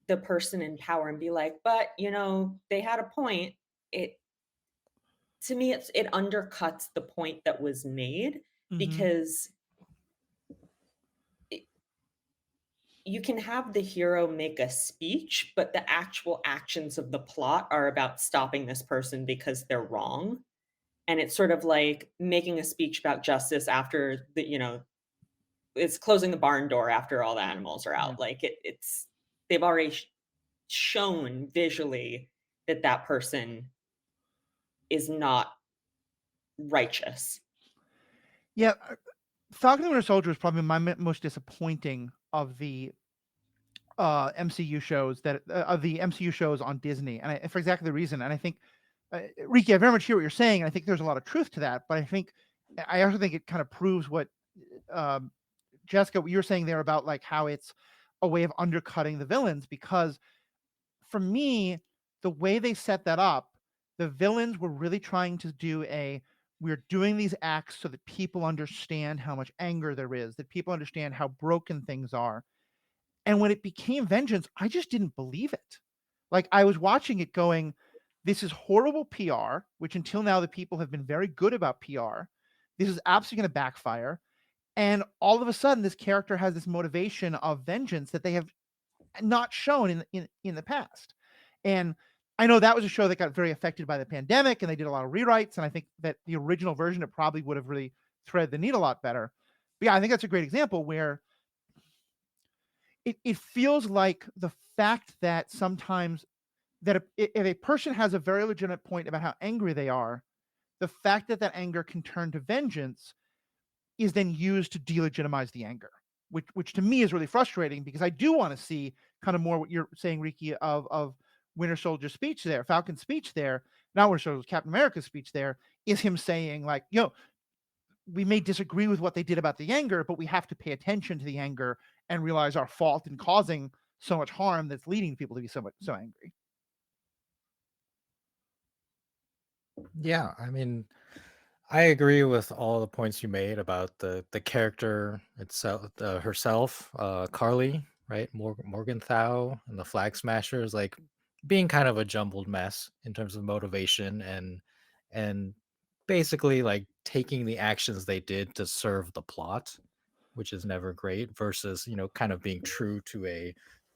the person in power and be like, but you know, they had a point. It to me, it undercuts the point that was made because you can have the hero make a speech, but the actual actions of the plot are about stopping this person because they're wrong. And it's sort of like making a speech about justice after the, you know, it's closing the barn door after all the animals are out. Like it's they've already shown visually that that person is not righteous. Yeah, Falcon and Winter Soldier is probably my most disappointing of the MCU shows of the MCU shows on Disney, and for exactly the reason. And I think, Riki, I very much hear what you're saying, and I think there's a lot of truth to that. But I also think it kind of proves what Jessica, what you're saying there about like how it's a way of undercutting the villains. Because for me, the way they set that up, the villains were really trying to do we're doing these acts so that people understand how much anger there is, that people understand how broken things are. And when it became vengeance, I just didn't believe it. Like I was watching it going, this is horrible PR, which until now the people have been very good about PR. This is absolutely going to backfire. And all of a sudden, this character has this motivation of vengeance that they have not shown in the past. And I know that was a show that got very affected by the pandemic, and they did a lot of rewrites. And I think that the original version, it probably would have really threaded the needle a lot better. But yeah, I think that's a great example where it feels like the fact that sometimes that if a person has a very legitimate point about how angry they are, the fact that that anger can turn to vengeance is then used to delegitimize the anger, which to me is really frustrating because I do want to see kind of more what you're saying, Riki, of Winter Soldier's speech there, Falcon's speech there, not Winter Soldier's, Captain America's speech there, is him saying like, you know, we may disagree with what they did about the anger, but we have to pay attention to the anger and realize our fault in causing so much harm that's leading people to be so angry. Yeah, I mean, I agree with all the points you made about the character itself, herself, Carly, right? Morgenthau and the Flag Smashers, like being kind of a jumbled mess in terms of motivation and basically like taking the actions they did to serve the plot, which is never great, versus, you know, kind of being true to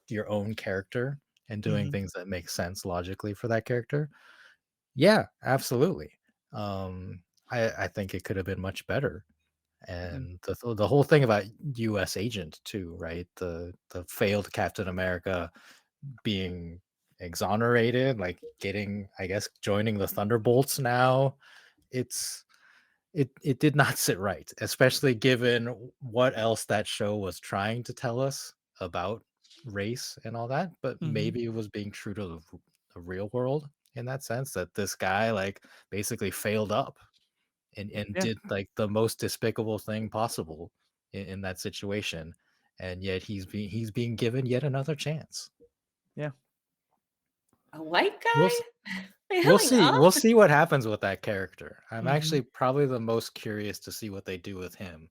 your own character and doing things that make sense logically for that character. Yeah, absolutely. I think it could have been much better. And the whole thing about U.S. Agent too, right? The failed Captain America being exonerated, like getting, I guess, joining the Thunderbolts now. It did not sit right, especially given what else that show was trying to tell us about race and all that. But maybe it was being true to the real world in that sense, that this guy like basically failed up and did like the most despicable thing possible in that situation, and yet he's being given yet another chance. Yeah, a white We'll guy we'll failing see. up? We'll see what happens with that character. I'm actually probably the most curious to see what they do with him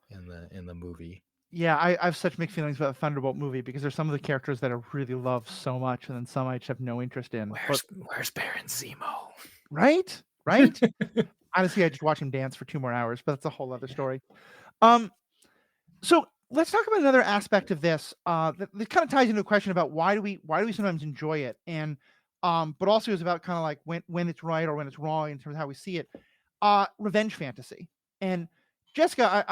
in the movie. Yeah, I have such mixed feelings about the Thunderbolt movie because there's some of the characters that I really love so much, and then some I just have no interest in. Where's Baron Zemo? Right? Honestly, I just watch him dance for 2 more hours, but that's a whole other story. So let's talk about another aspect of this that kind of ties into a question about why do we sometimes enjoy it, and but also is about kind of like when it's right or when it's wrong in terms of how we see it. Revenge fantasy. And Jessica,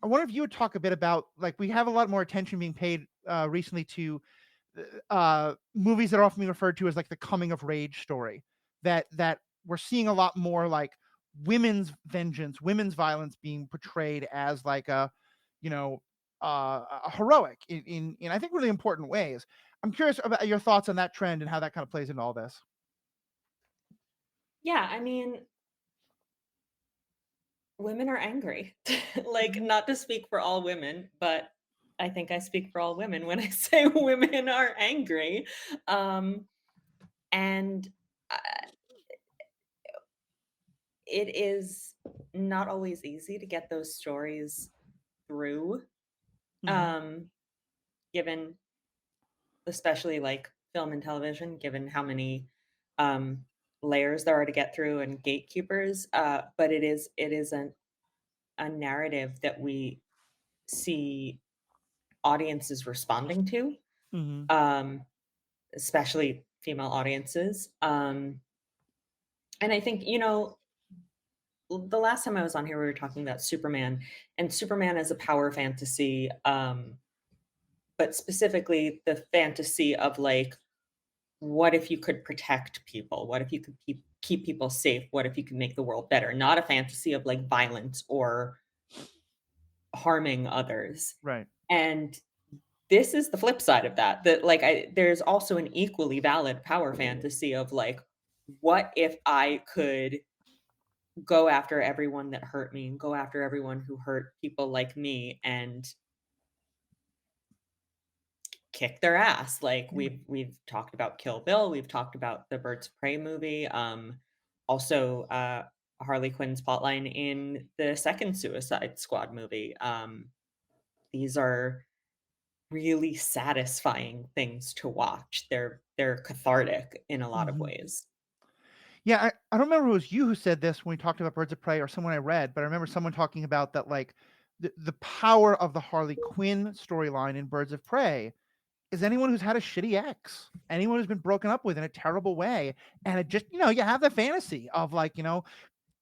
I wonder if you would talk a bit about, like, we have a lot more attention being paid recently to movies that are often being referred to as like the coming of rage story, that we're seeing a lot more like women's vengeance, women's violence being portrayed as like a, you know, a heroic in I think really important ways. I'm curious about your thoughts on that trend and how that kind of plays into all this. Yeah, I mean, women are angry. Like, not to speak for all women, but I think I speak for all women when I say women are angry. Um, and uh, it is not always easy to get those stories through, Mhm. um, given especially like film and television, given how many um, layers there are to get through and gatekeepers. But it is a narrative that we see audiences responding to, Mhm. um, especially female audiences. And I think, the last time I was on here, we were talking about Superman, and Superman is a power fantasy, but specifically the fantasy of like, what if you could protect people? What if you could keep people safe? What if you could make the world better? Not a fantasy of like violence or harming others. Right. And this is the flip side of that. That like there's also an equally valid power fantasy of like, what if I could go after everyone that hurt me and go after everyone who hurt people like me and kick their ass. Like Yeah. we've talked about Kill Bill, we've talked about the Birds of Prey movie, also Harley Quinn's plotline in the second Suicide Squad movie. These are really satisfying things to watch. They're cathartic in a lot of Mhm. ways. Yeah, I don't remember if it was you who said this when we talked about Birds of Prey or someone I read, but I remember someone talking about that like the power of the Harley Quinn storyline in Birds of Prey is anyone who's had a shitty ex, anyone who's been broken up with in a terrible way, and it just you have the fantasy of like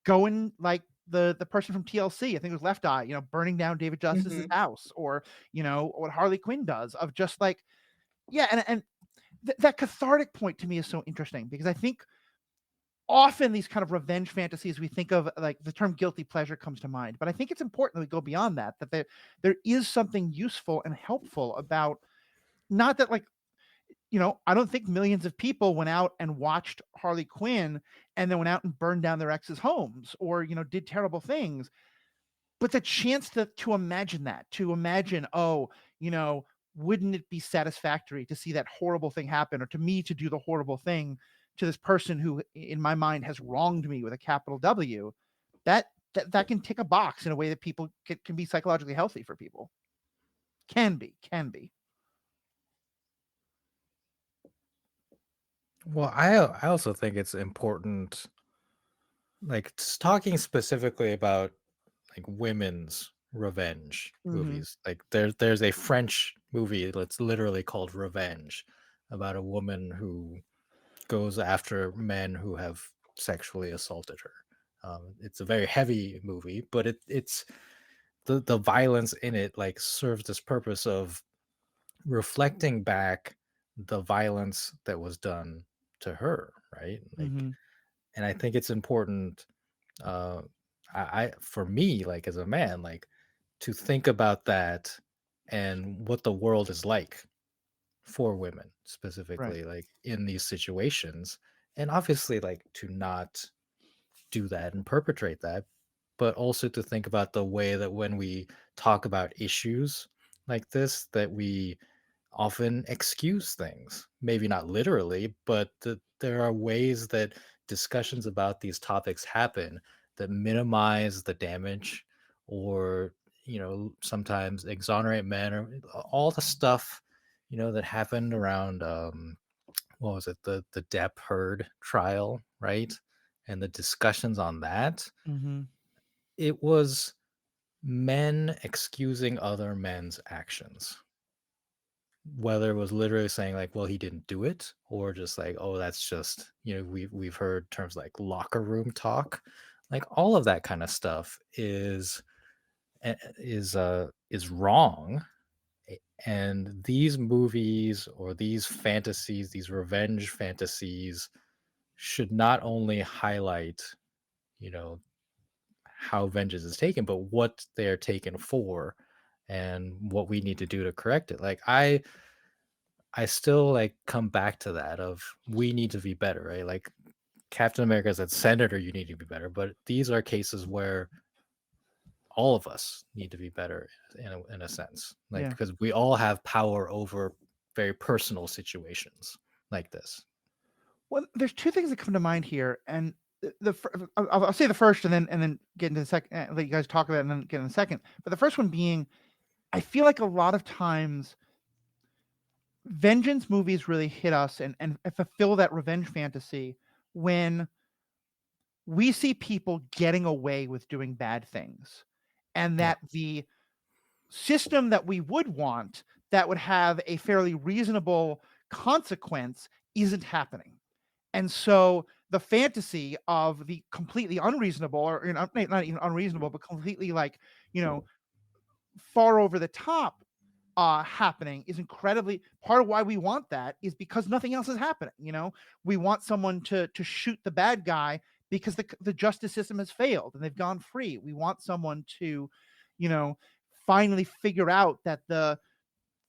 going like the person from TLC, I think it was Left Eye, burning down David Justice's Mhm. house, or what Harley Quinn does of just like and that cathartic point to me is so interesting because I think often these kind of revenge fantasies we think of like the term guilty pleasure comes to mind, but I think it's important that we go beyond that, that there is something useful and helpful about not that like I don't think millions of people went out and watched Harley Quinn and then went out and burned down their ex's homes or, did terrible things. But the chance to imagine that, to imagine, oh, wouldn't it be satisfactory to see that horrible thing happen or to me to do the horrible thing to this person who, in my mind, has wronged me with a capital W? That can tick a box in a way that people can be psychologically healthy for people. Can be. Well, I also think it's important, like talking specifically about like women's revenge Hmm. movies. Like there's a French movie that's literally called Revenge, about a woman who goes after men who have sexually assaulted her. It's a very heavy movie, but it's the violence in it like serves this purpose of reflecting back the violence that was done to her, right? Like, Hmm. and I think it's important, uh I for me, like as a man, like to think about that and what the world is like for women Right. specifically, like in these situations, and obviously like to not do that and perpetrate that, but also to think about the way that when we talk about issues like this, that we often excuse things. Maybe not literally, but there are ways that discussions about these topics happen that minimize the damage, or sometimes exonerate men, or all the stuff that happened around what was it, the Depp Heard trial, right? And the discussions on that. Hmm. It was men excusing other men's actions, whether it was literally saying like, well, he didn't do it, or just like, oh, that's just, we've heard terms like locker room talk. Like all of that kind of stuff is wrong, And these movies or these fantasies, these revenge fantasies, should not only highlight, you know, how vengeance is taken, but what they're taken for and what we need to do to correct it. Like I still like come back to that of we need to be better, right? Like Captain America said, Senator, you need to be better. But these are cases where all of us need to be better in a sense, like Yeah. because we all have power over very personal situations like this. Well, there's two things that come to mind here, and I'll say the first, and then get into the second. Let you guys talk about it, and then get in the second. But the first one being, I feel like a lot of times, vengeance movies really hit us and fulfill that revenge fantasy when we see people getting away with doing bad things, and that the system that we would want that would have a fairly reasonable consequence isn't happening. And so the fantasy of the completely unreasonable, or not even unreasonable, but completely like, far over the top happening is incredibly part of why we want that is because nothing else is happening. We want someone to shoot the bad guy because the justice system has failed and they've gone free. We want someone to, finally figure out that the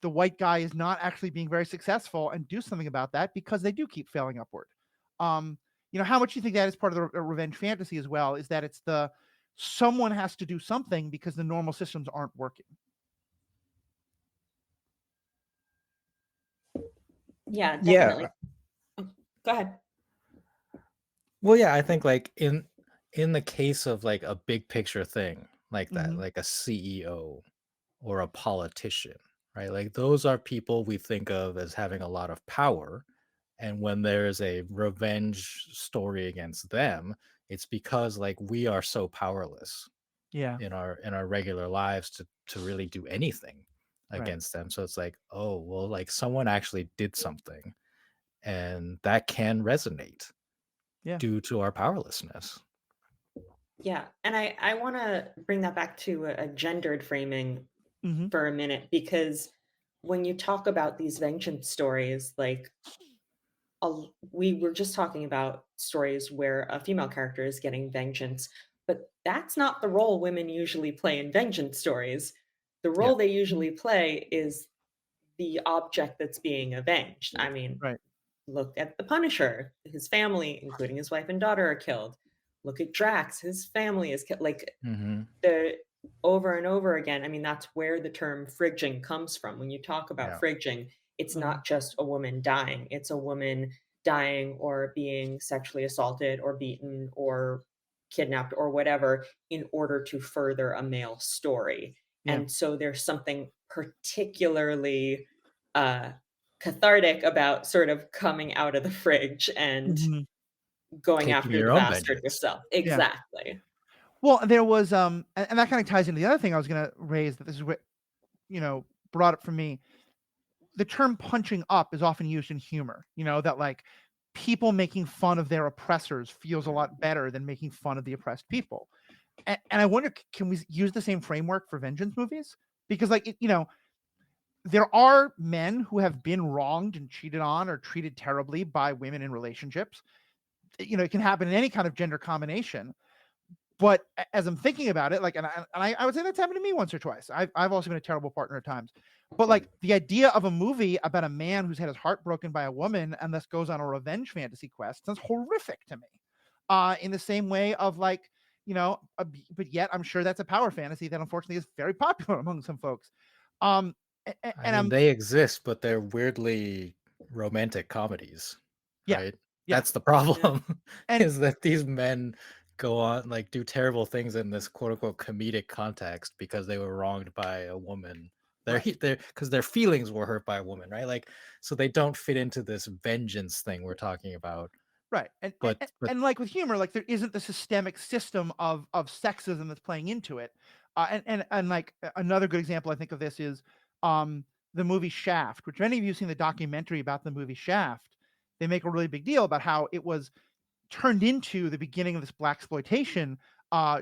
white guy is not actually being very successful and do something about that because they do keep failing upward. How much do you think that is part of the revenge fantasy as well? Is that it's someone has to do something because the normal systems aren't working. Yeah, definitely. Oh, go ahead. Well, yeah, I think like in the case of like a big picture thing like that, like a CEO or a politician, right? Like those are people we think of as having a lot of power. And when there's a revenge story against them, it's because like we are so powerless in our regular lives to really do anything against them. So it's like, oh, well, like someone actually did something and that can resonate due to our powerlessness. Yeah. And I want to bring that back to a gendered framing for a minute, because when you talk about these vengeance stories, like we were just talking about stories where a female character is getting vengeance, but that's not the role women usually play in vengeance stories. The role they usually play is the object that's being avenged. I mean, look at the Punisher. His family, including his wife and daughter, are killed. Look at Drax. His family is killed. Like the over and over again. I mean, that's where the term phrygian comes from. When you talk about phrygian, it's not just a woman dying. It's a woman dying or being sexually assaulted or beaten or kidnapped or whatever in order to further a male story. And so there's something particularly cathartic about sort of coming out of the fridge and going Taking after your the own bastard vengeance. yourself. Exactly. Well, there was and that kind of ties into the other thing I was going to raise, that this is what brought up for me. The term punching up is often used in humor, that like people making fun of their oppressors feels a lot better than making fun of the oppressed people. And I wonder, can we use the same framework for vengeance movies? Because like, there are men who have been wronged and cheated on or treated terribly by women in relationships. It can happen in any kind of gender combination. But as I'm thinking about it, like, and I would say that's happened to me once or twice. I've also been a terrible partner at times. But like the idea of a movie about a man who's had his heart broken by a woman and thus goes on a revenge fantasy quest sounds horrific to me. In the same way of like, but yet I'm sure that's a power fantasy that unfortunately is very popular among some folks. And I mean, they exist, but they're weirdly romantic comedies, right? That's the problem. Is that these men go on like do terrible things in this quote unquote comedic context because they were wronged by a woman. They're because their feelings were hurt by a woman, right? Like, so they don't fit into this vengeance thing we're talking about. Right. And like with humor, like there isn't the systemic system of sexism that's playing into it. And like another good example I think of this is the movie Shaft, which many of you have seen the documentary about the movie Shaft. They make a really big deal about how it was turned into the beginning of this blaxploitation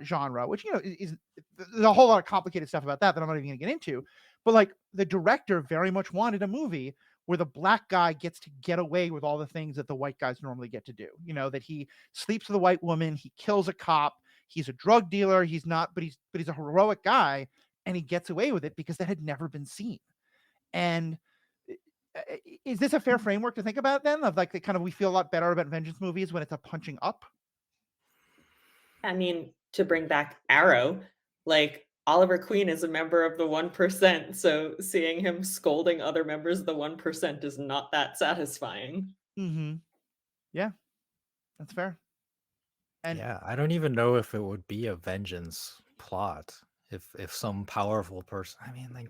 genre, which is there's a whole lot of complicated stuff about that I'm not even going to get into. But like the director very much wanted a movie where the black guy gets to get away with all the things that the white guys normally get to do. You know, that he sleeps with a white woman, he kills a cop, he's a drug dealer, but he's a heroic guy, and he gets away with it because that had never been seen. And is this a fair framework to think about then? Of like the kind of we feel a lot better about vengeance movies when it's a punching up? I mean, to bring back Arrow, like Oliver Queen is a member of the 1%, so seeing him scolding other members of the 1% is not that satisfying. Mm-hmm. Yeah, that's fair. And Yeah, I don't even know if it would be a vengeance plot if some powerful person. I mean, like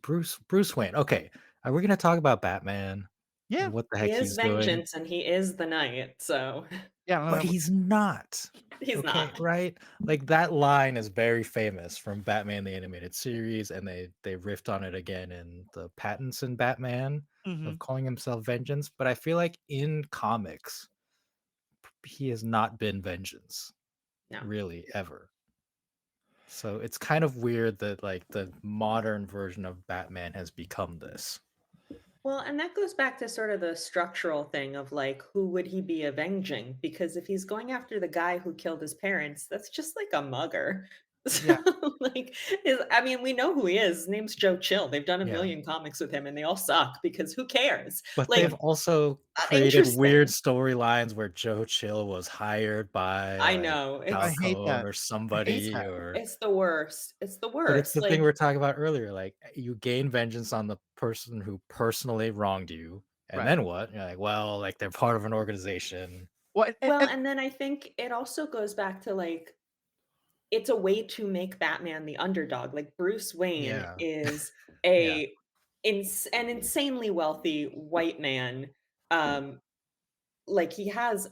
Bruce Wayne. Okay, are we gonna talk about Batman yeah, and what the He heck is he's doing? vengeance and he is the knight, so yeah, I But don't know. he's not. he's Okay, not. right? Like that line is very famous from Batman the Animated Series, and they riffed on it again in the Pattinson Batman Mm-hmm. of calling himself Vengeance. But I feel like in comics, he has not been Vengeance, No. really, ever. So it's kind of weird that like the modern version of Batman has become this. Well, and that goes back to sort of the structural thing of like, who would he be avenging? Because if he's going after the guy who killed his parents, that's just like a mugger. So, Yeah, like, I mean, we know who he is. His name's Joe Chill. They've done a Yeah. million comics with him and they all suck because who cares? But they've Like, also not created weird interesting. storylines where Joe Chill was hired by I like know. I hate Falcone that. or I hate somebody that. or It's the worst. It's the but it's worst. the thing we Like, were talking about earlier. Like you gain vengeance on the person who personally wronged you, and Right. then what? You're like, well, like they're part of an organization. Well, well, and then I think it also goes back to like it's a way to make Batman the underdog. Like Bruce Wayne Yeah. is Yeah. an insanely wealthy white man. Um, like he has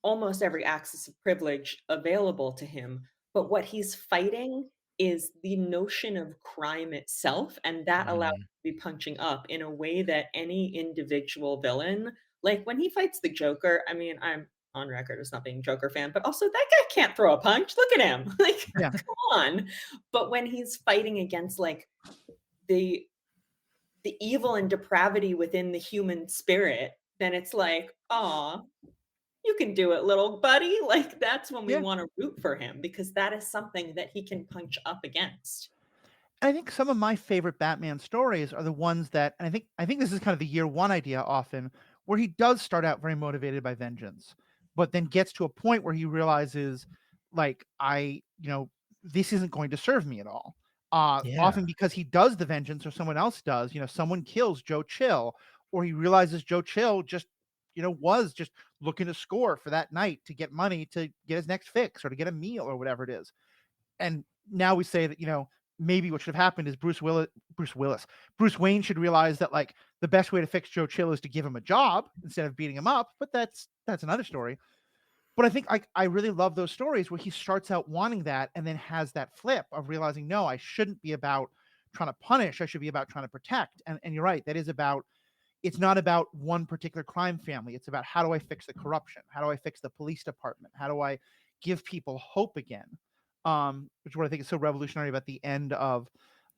almost every access of privilege available to him, but what he's fighting is the notion of crime itself, and that allows him Mhm. to be punching up in a way that any individual villain, like when he fights the Joker, I mean, I'm on record as not being a Joker fan, but also that guy can't throw a punch. Look at him. Like, yeah, come on. But when he's fighting against like the the evil and depravity within the human spirit, then it's like, oh, you can do it, little buddy. Like that's when we yeah. want to root for him because that is something that he can punch up against. I think some of my favorite Batman stories are the ones that, and I think this is kind of the year one idea often, where he does start out very motivated by vengeance, but then gets to a point where he realizes, like, this isn't going to serve me at all. Yeah. Often because he does the vengeance or someone else does, someone kills Joe Chill, or he realizes Joe Chill just, was just looking to score for that night to get money to get his next fix or to get a meal or whatever it is. And now we say that, maybe what should have happened is Bruce Wayne should realize that like the best way to fix Joe Chill is to give him a job instead of beating him up. But that's another story. But I think I really love those stories where he starts out wanting that and then has that flip of realizing, no, I shouldn't be about trying to punish. I should be about trying to protect. And you're right. It's not about one particular crime family. It's about how do I fix the corruption? How do I fix the police department? How do I give people hope again? Which is what I think is so revolutionary about the end of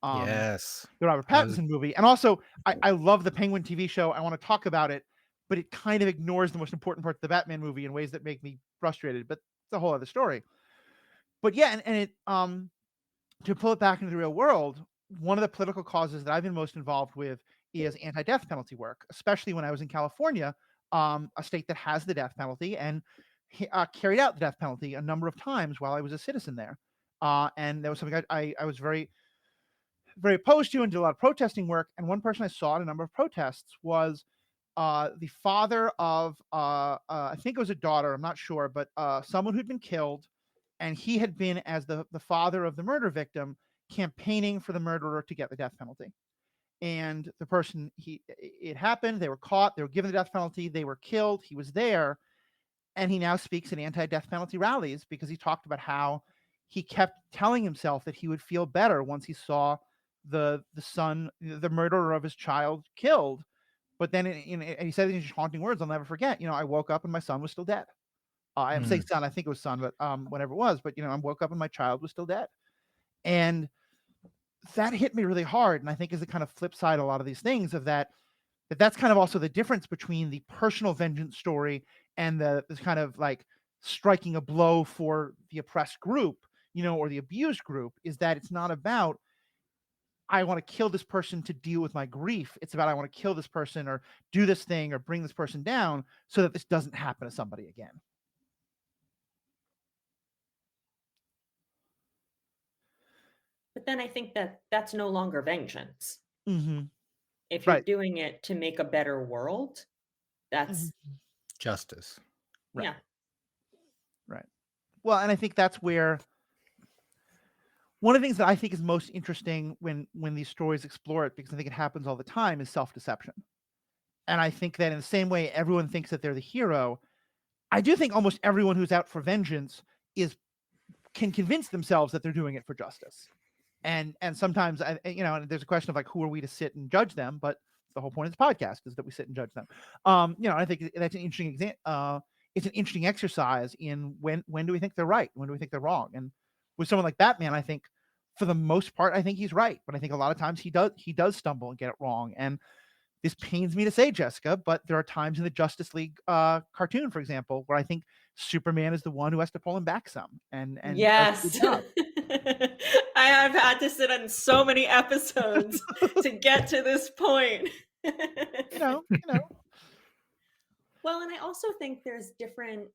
Yes. the Robert I was Pattinson movie. And also, I love the Penguin TV show. I want to talk about it, but it kind of ignores the most important parts of the Batman movie in ways that make me frustrated. But it's a whole other story. But yeah, and it to pull it back into the real world, one of the political causes that I've been most involved with is anti-death penalty work, especially when I was in California, a state that has the death penalty, and carried out the death penalty a number of times while I was a citizen there. And that was something I was very, very opposed to and did a lot of protesting work. And one person I saw at a number of protests was the father of, I think it was a daughter, I'm not sure, but someone who'd been killed. And he had been, as the father of the murder victim, campaigning for the murderer to get the death penalty. And the person, it happened, they were caught, they were given the death penalty, they were killed, he was there. And he now speaks at anti-death penalty rallies because he talked about how he kept telling himself that he would feel better once he saw the son, the murderer of his child, killed. But then and he said these haunting words I'll never forget. I woke up and my son was still dead. I'm saying son, I think it was son, but whatever it was. But I woke up and my child was still dead. And that hit me really hard, and I think is the kind of flip side of a lot of these things of that's kind of also the difference between the personal vengeance story and this kind of like striking a blow for the oppressed group, or the abused group, is that it's not about I want to kill this person to deal with my grief. It's about I want to kill this person or do this thing or bring this person down so that this doesn't happen to somebody again. But then I think that that's no longer vengeance. Mm-hmm. If you're Right. doing it to make a better world, that's justice. Right. yeah. Right. Well, and I think that's where one of the things that I think is most interesting when these stories explore it, because I think it happens all the time, is self-deception. And I think that in the same way everyone thinks that they're the hero, I do think almost everyone who's out for vengeance can convince themselves that they're doing it for justice. And sometimes and there's a question of like, who are we to sit and judge them? But the whole point of this podcast is that we sit and judge them. I think that's an interesting it's an interesting exercise in when do we think they're right? When do we think they're wrong? And with someone like Batman, I think for the most part, I think he's right. But I think a lot of times he does stumble and get it wrong. And this pains me to say, Jessica, but there are times in the Justice League cartoon, for example, where I think Superman is the one who has to pull him back some. And yes. I have had to sit on so many episodes to get to this point. Well, and I also think there's different,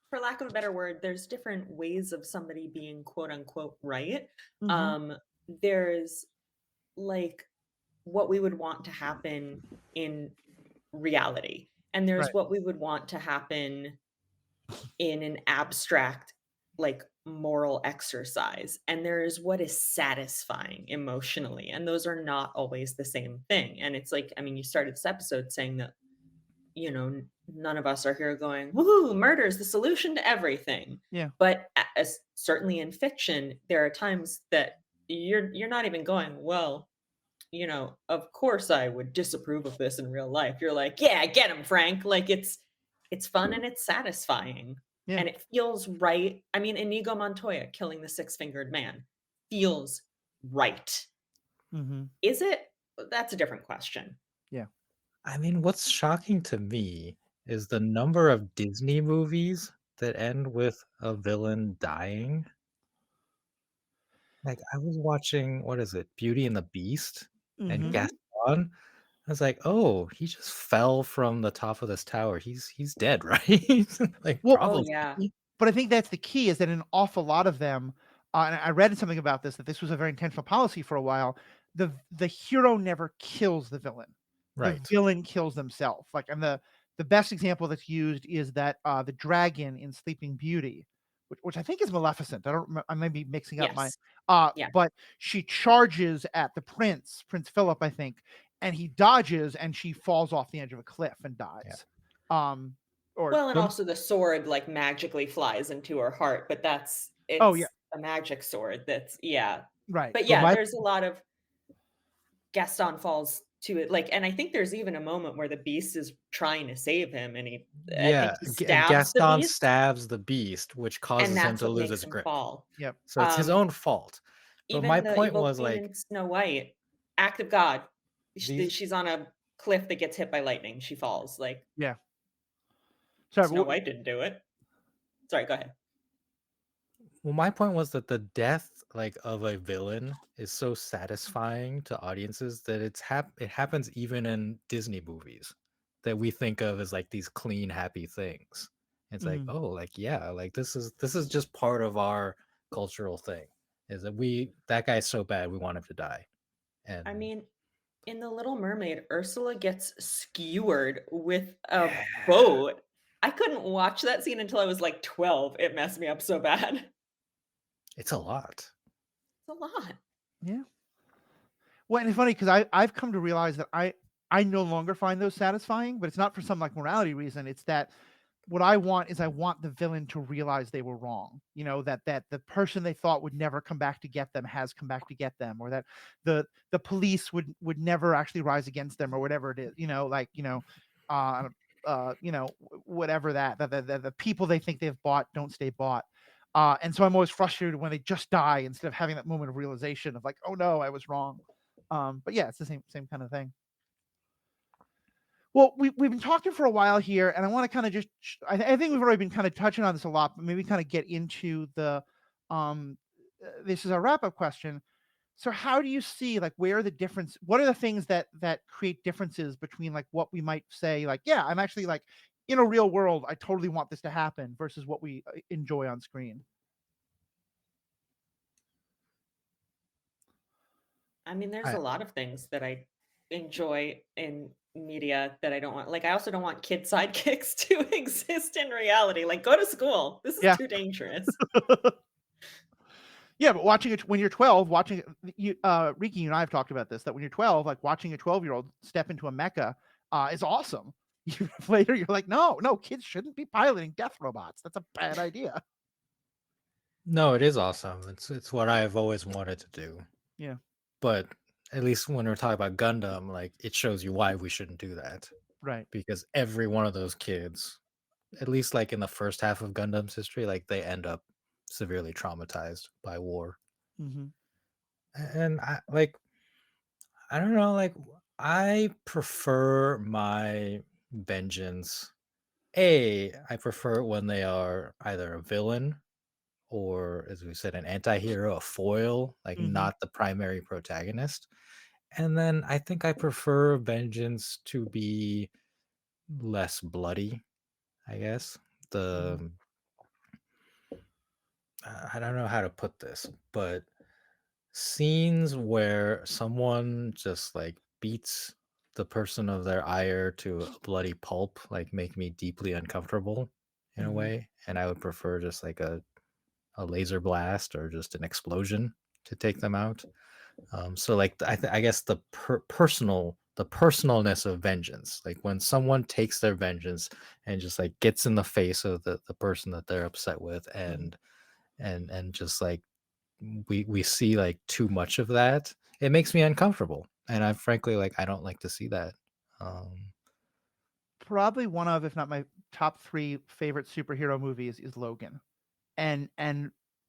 for lack of a better word, there's different ways of somebody being quote unquote right. Mm-hmm. There's like what we would want to happen in reality, and there's what we would want to happen in an abstract like moral exercise, and there's what is satisfying emotionally, and those are not always the same thing. And it's like, I mean, you started this episode saying that none of us are here going, woohoo, murder is the solution to everything. Yeah. But certainly in fiction, there are times that you're not even going, well, of course I would disapprove of this in real life. You're like, yeah, get him, Frank. Like it's fun and it's satisfying. Yeah. And it feels right. I mean, Inigo Montoya killing the six-fingered man feels right. Mm-hmm. Is it? That's a different question. Yeah. I mean, what's shocking to me is the number of Disney movies that end with a villain dying. Like, I was watching, what is it, Beauty and the Beast? Mm-hmm. And Gaston. I was like, oh, he just fell from the top of this tower. He's dead, right? Like, Well, probably. yeah. But I think that's the key, is that an awful lot of them, and I read something about this, that this was a very intentional policy for a while. The hero never kills the villain. Right. The villain kills themselves. Like, and the best example that's used is that the dragon in Sleeping Beauty, which I think is Maleficent. I may be mixing up my. Yeah. But she charges at the Prince Philip, I think, and he dodges, and she falls off the edge of a cliff and dies. Yeah. And also the sword like magically flies into her heart, but it's a magic sword. That's right. But there's a lot of Gaston falls to it, like, and I think there's even a moment where the beast is trying to save him, and I think he stabs Gaston the beast, stabs the beast, which causes him to lose his grip. Fall. Yep. So it's his own fault. But Even my the point evil was queen like in Snow White, act of God. She's on a cliff that gets hit by lightning. She falls. Like, yeah. Sorry, Snow White didn't do it. Sorry, go ahead. Well, my point was that the death of a villain is so satisfying to audiences that it happens even in Disney movies that we think of as like these clean, happy things. It's like, oh, like, yeah, like this is just part of our cultural thing, is that that guy's so bad we want him to die. And I mean, in The Little Mermaid, Ursula gets skewered with a boat. I couldn't watch that scene until I was like 12. It messed me up so bad. It's a lot. It's a lot. Yeah. Well, and it's funny because I've come to realize that I no longer find those satisfying, but it's not for some like morality reason. It's that what I want the villain to realize they were wrong. That the person they thought would never come back to get them has come back to get them, or that the police would never actually rise against them, or whatever it is. Whatever the people they think they've bought don't stay bought. And so I'm always frustrated when they just die instead of having that moment of realization of like, oh no, I was wrong. But yeah, it's the same kind of thing. Well, we've been talking for a while here, and I want to kind of just I think we've already been kind of touching on this a lot, but maybe kind of get into the this is our wrap-up question. So how do you see, like, where are the difference, what are the things that create differences between like what we might say, like, yeah, I'm actually like in a real world, I totally want this to happen, versus what we enjoy on screen? I mean, there's I, a lot of things that I enjoy in media that I don't want. Like, I also don't want kid sidekicks to exist in reality. Like, go to school. This is Yeah. too dangerous. Yeah, but watching it when you're 12, watching you, Riki, you and I have talked about this, that when you're 12, like watching a 12-year-old step into a mecha is awesome. Later, you're like, no, kids shouldn't be piloting death robots. That's a bad idea. no, it is awesome. It's what I've always wanted to do. Yeah. But at least when we're talking about Gundam, like it shows you why we shouldn't do that. Right. Because every one of those kids, at least like in the first half of Gundam's history, like they end up severely traumatized by war. Mm-hmm. And I don't know, like I prefer my vengeance. I prefer when they are either a villain or, as we said, an anti-hero, a foil, like Mm-hmm. not the primary protagonist. And then I think I prefer vengeance to be less bloody, I guess. Mm-hmm. The I don't know how to put this, but scenes where someone just like beats the person of their ire to a bloody pulp like make me deeply uncomfortable in a Mm-hmm. way, and I would prefer just like a laser blast or just an explosion to take them out. So like I guess the personalness of vengeance, like when someone takes their vengeance and just like gets in the face of the person that they're upset with, Mm-hmm. and just like we see like too much of that, it makes me uncomfortable, and I frankly like I don't like to see that. um Probably one of, if not my top 3 favorite superhero movies is Logan. And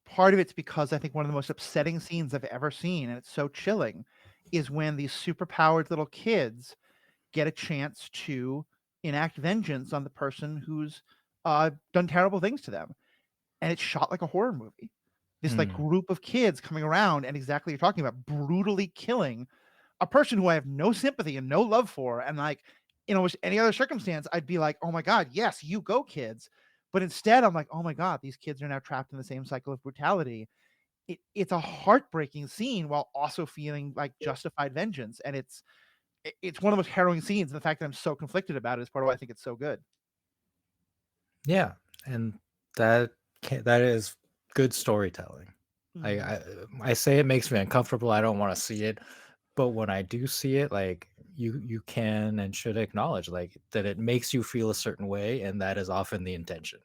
part of it's because I think one of the most upsetting scenes I've ever seen, and it's so chilling, is when these superpowered little kids get a chance to enact vengeance on the person who's done terrible things to them. And it's shot like a horror movie. This like mm, group of kids coming around and exactly what you're talking about, brutally killing a person who I have no sympathy and no love for. And like in almost any other circumstance, I'd be like, oh my God, yes, you go, kids. But instead, I'm like, oh my God, these kids are now trapped in the same cycle of brutality. It's a heartbreaking scene while also feeling like justified vengeance. And it's one of the most harrowing scenes. And the fact that I'm so conflicted about it is part of why I think it's so good. yeah, and that is good storytelling. I, Mhm. I I say it makes me uncomfortable. I don't want to see it, but when I do see it, like you can and should acknowledge like that it makes you feel a certain way, and that is often the intention.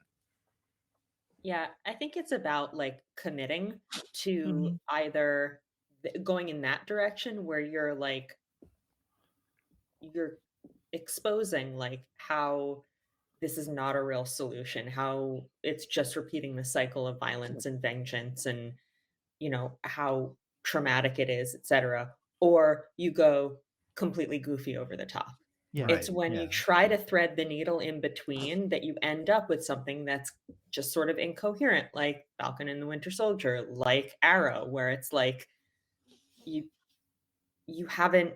Yeah, I think it's about like committing to Mhm. either going in that direction where you're exposing like how this is not a real solution, how it's just repeating the cycle of violence and vengeance and how traumatic it is, etc. Or you go completely goofy over the top. Yeah. It's Right. when you Yeah. try to thread the needle in between that you end up with something that's just sort of incoherent, like Falcon and the Winter Soldier, like Arrow, where it's like you you haven't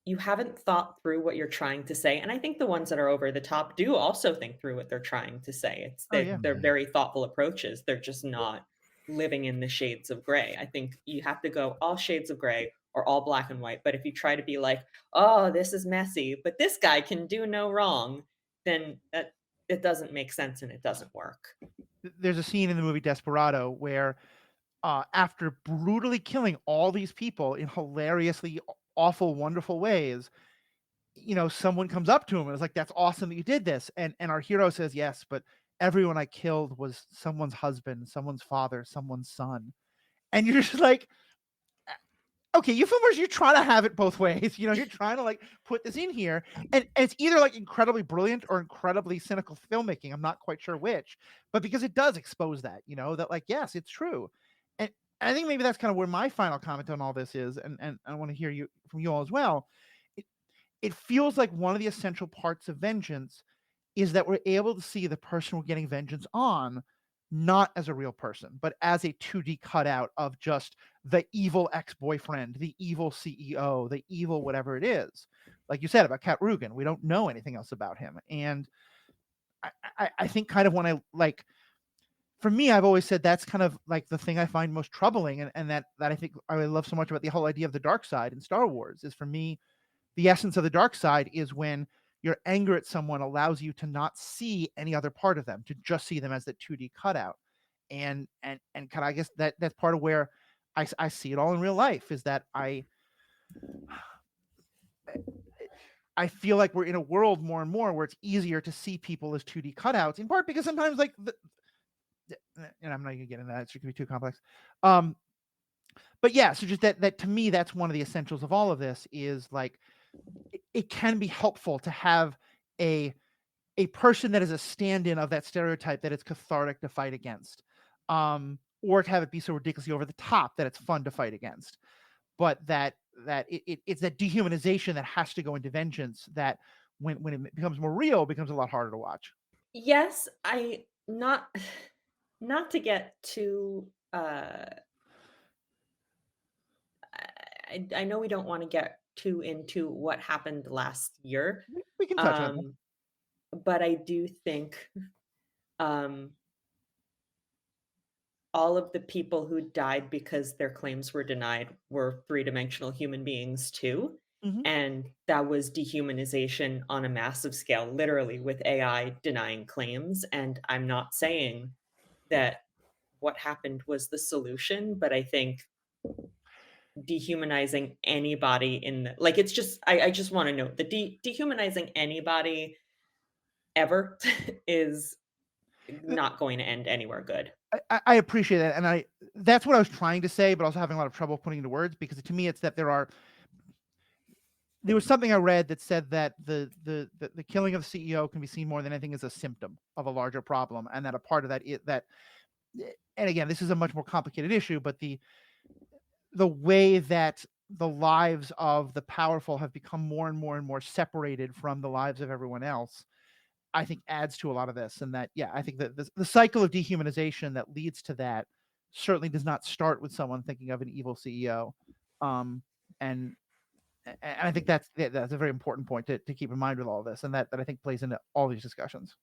you haven't thought through what you're trying to say. And I think the ones that are over the top do also think through what they're trying to say. It's Oh that yeah. they're Mhm. very thoughtful approaches. They're just not living in the shades of gray. I think you have to go all shades of gray or all black and white. But if you try to be like, oh, this is messy, but this guy can do no wrong, then that it doesn't make sense and it doesn't work. There's a scene in the movie Desperado where after brutally killing all these people in hilariously awful, wonderful ways, someone comes up to him and is like, "That's awesome that you did this." And our hero says, "Yes, but everyone I killed was someone's husband, someone's father, someone's son." And you're just like, okay, you filmmakers, you're trying to have it both ways. You know, you're trying to like put this in here, and it's either like incredibly brilliant or incredibly cynical filmmaking. I'm not quite sure which, but because it does expose that, you know, that like, yes, it's true. And I think maybe that's kind of where my final comment on all this is, and I want to hear you from you all as well. It, it feels like one of the essential parts of vengeance is that we're able to see the person we're getting vengeance on not as a real person, but as a 2D cutout of just the evil ex-boyfriend, the evil CEO, the evil whatever it is. Like you said about Kat Rugen, we don't know anything else about him. And I think kind of when I like, for me, I've always said that's kind of like the thing I find most troubling, and that I think I love so much about the whole idea of the dark side in Star Wars is, for me, the essence of the dark side is when your anger at someone allows you to not see any other part of them, to just see them as that 2D cutout. And kind of, I guess that's part of where I see it all in real life, is that I feel like we're in a world more and more where it's easier to see people as 2D cutouts, in part because sometimes like and I'm not gonna get into that, it's gonna be too complex. But yeah, so just that to me, that's one of the essentials of all of this is like, it can be helpful to have a person that is a stand-in of that stereotype that it's cathartic to fight against, or to have it be so ridiculously over the top that it's fun to fight against. But it's that dehumanization that has to go into vengeance that when it becomes more real, becomes a lot harder to watch. Yes, I not to get too I know we don't want to get too into what happened last year. We can touch on that. But I do think um all of the people who died because their claims were denied were three-dimensional human beings too. Mhm. And that was dehumanization on a massive scale, literally with AI denying claims. And I'm not saying that what happened was the solution, but I think dehumanizing anybody in the like, it's just, I just want to note that dehumanizing anybody ever is not going to end anywhere good. I appreciate that, and that's what I was trying to say, but also having a lot of trouble putting into words, because to me, it's that there was something I read that said that the killing of the CEO can be seen more than anything as a symptom of a larger problem, and that a part of that is that, and again, this is a much more complicated issue, but the way that the lives of the powerful have become more and more and more separated from the lives of everyone else, I think adds to a lot of this. And that, yeah, I think that the cycle of dehumanization that leads to that certainly does not start with someone thinking of an evil CEO. Um, and and I think that's a very important point to keep in mind with all of this, and that I think plays into all these discussions.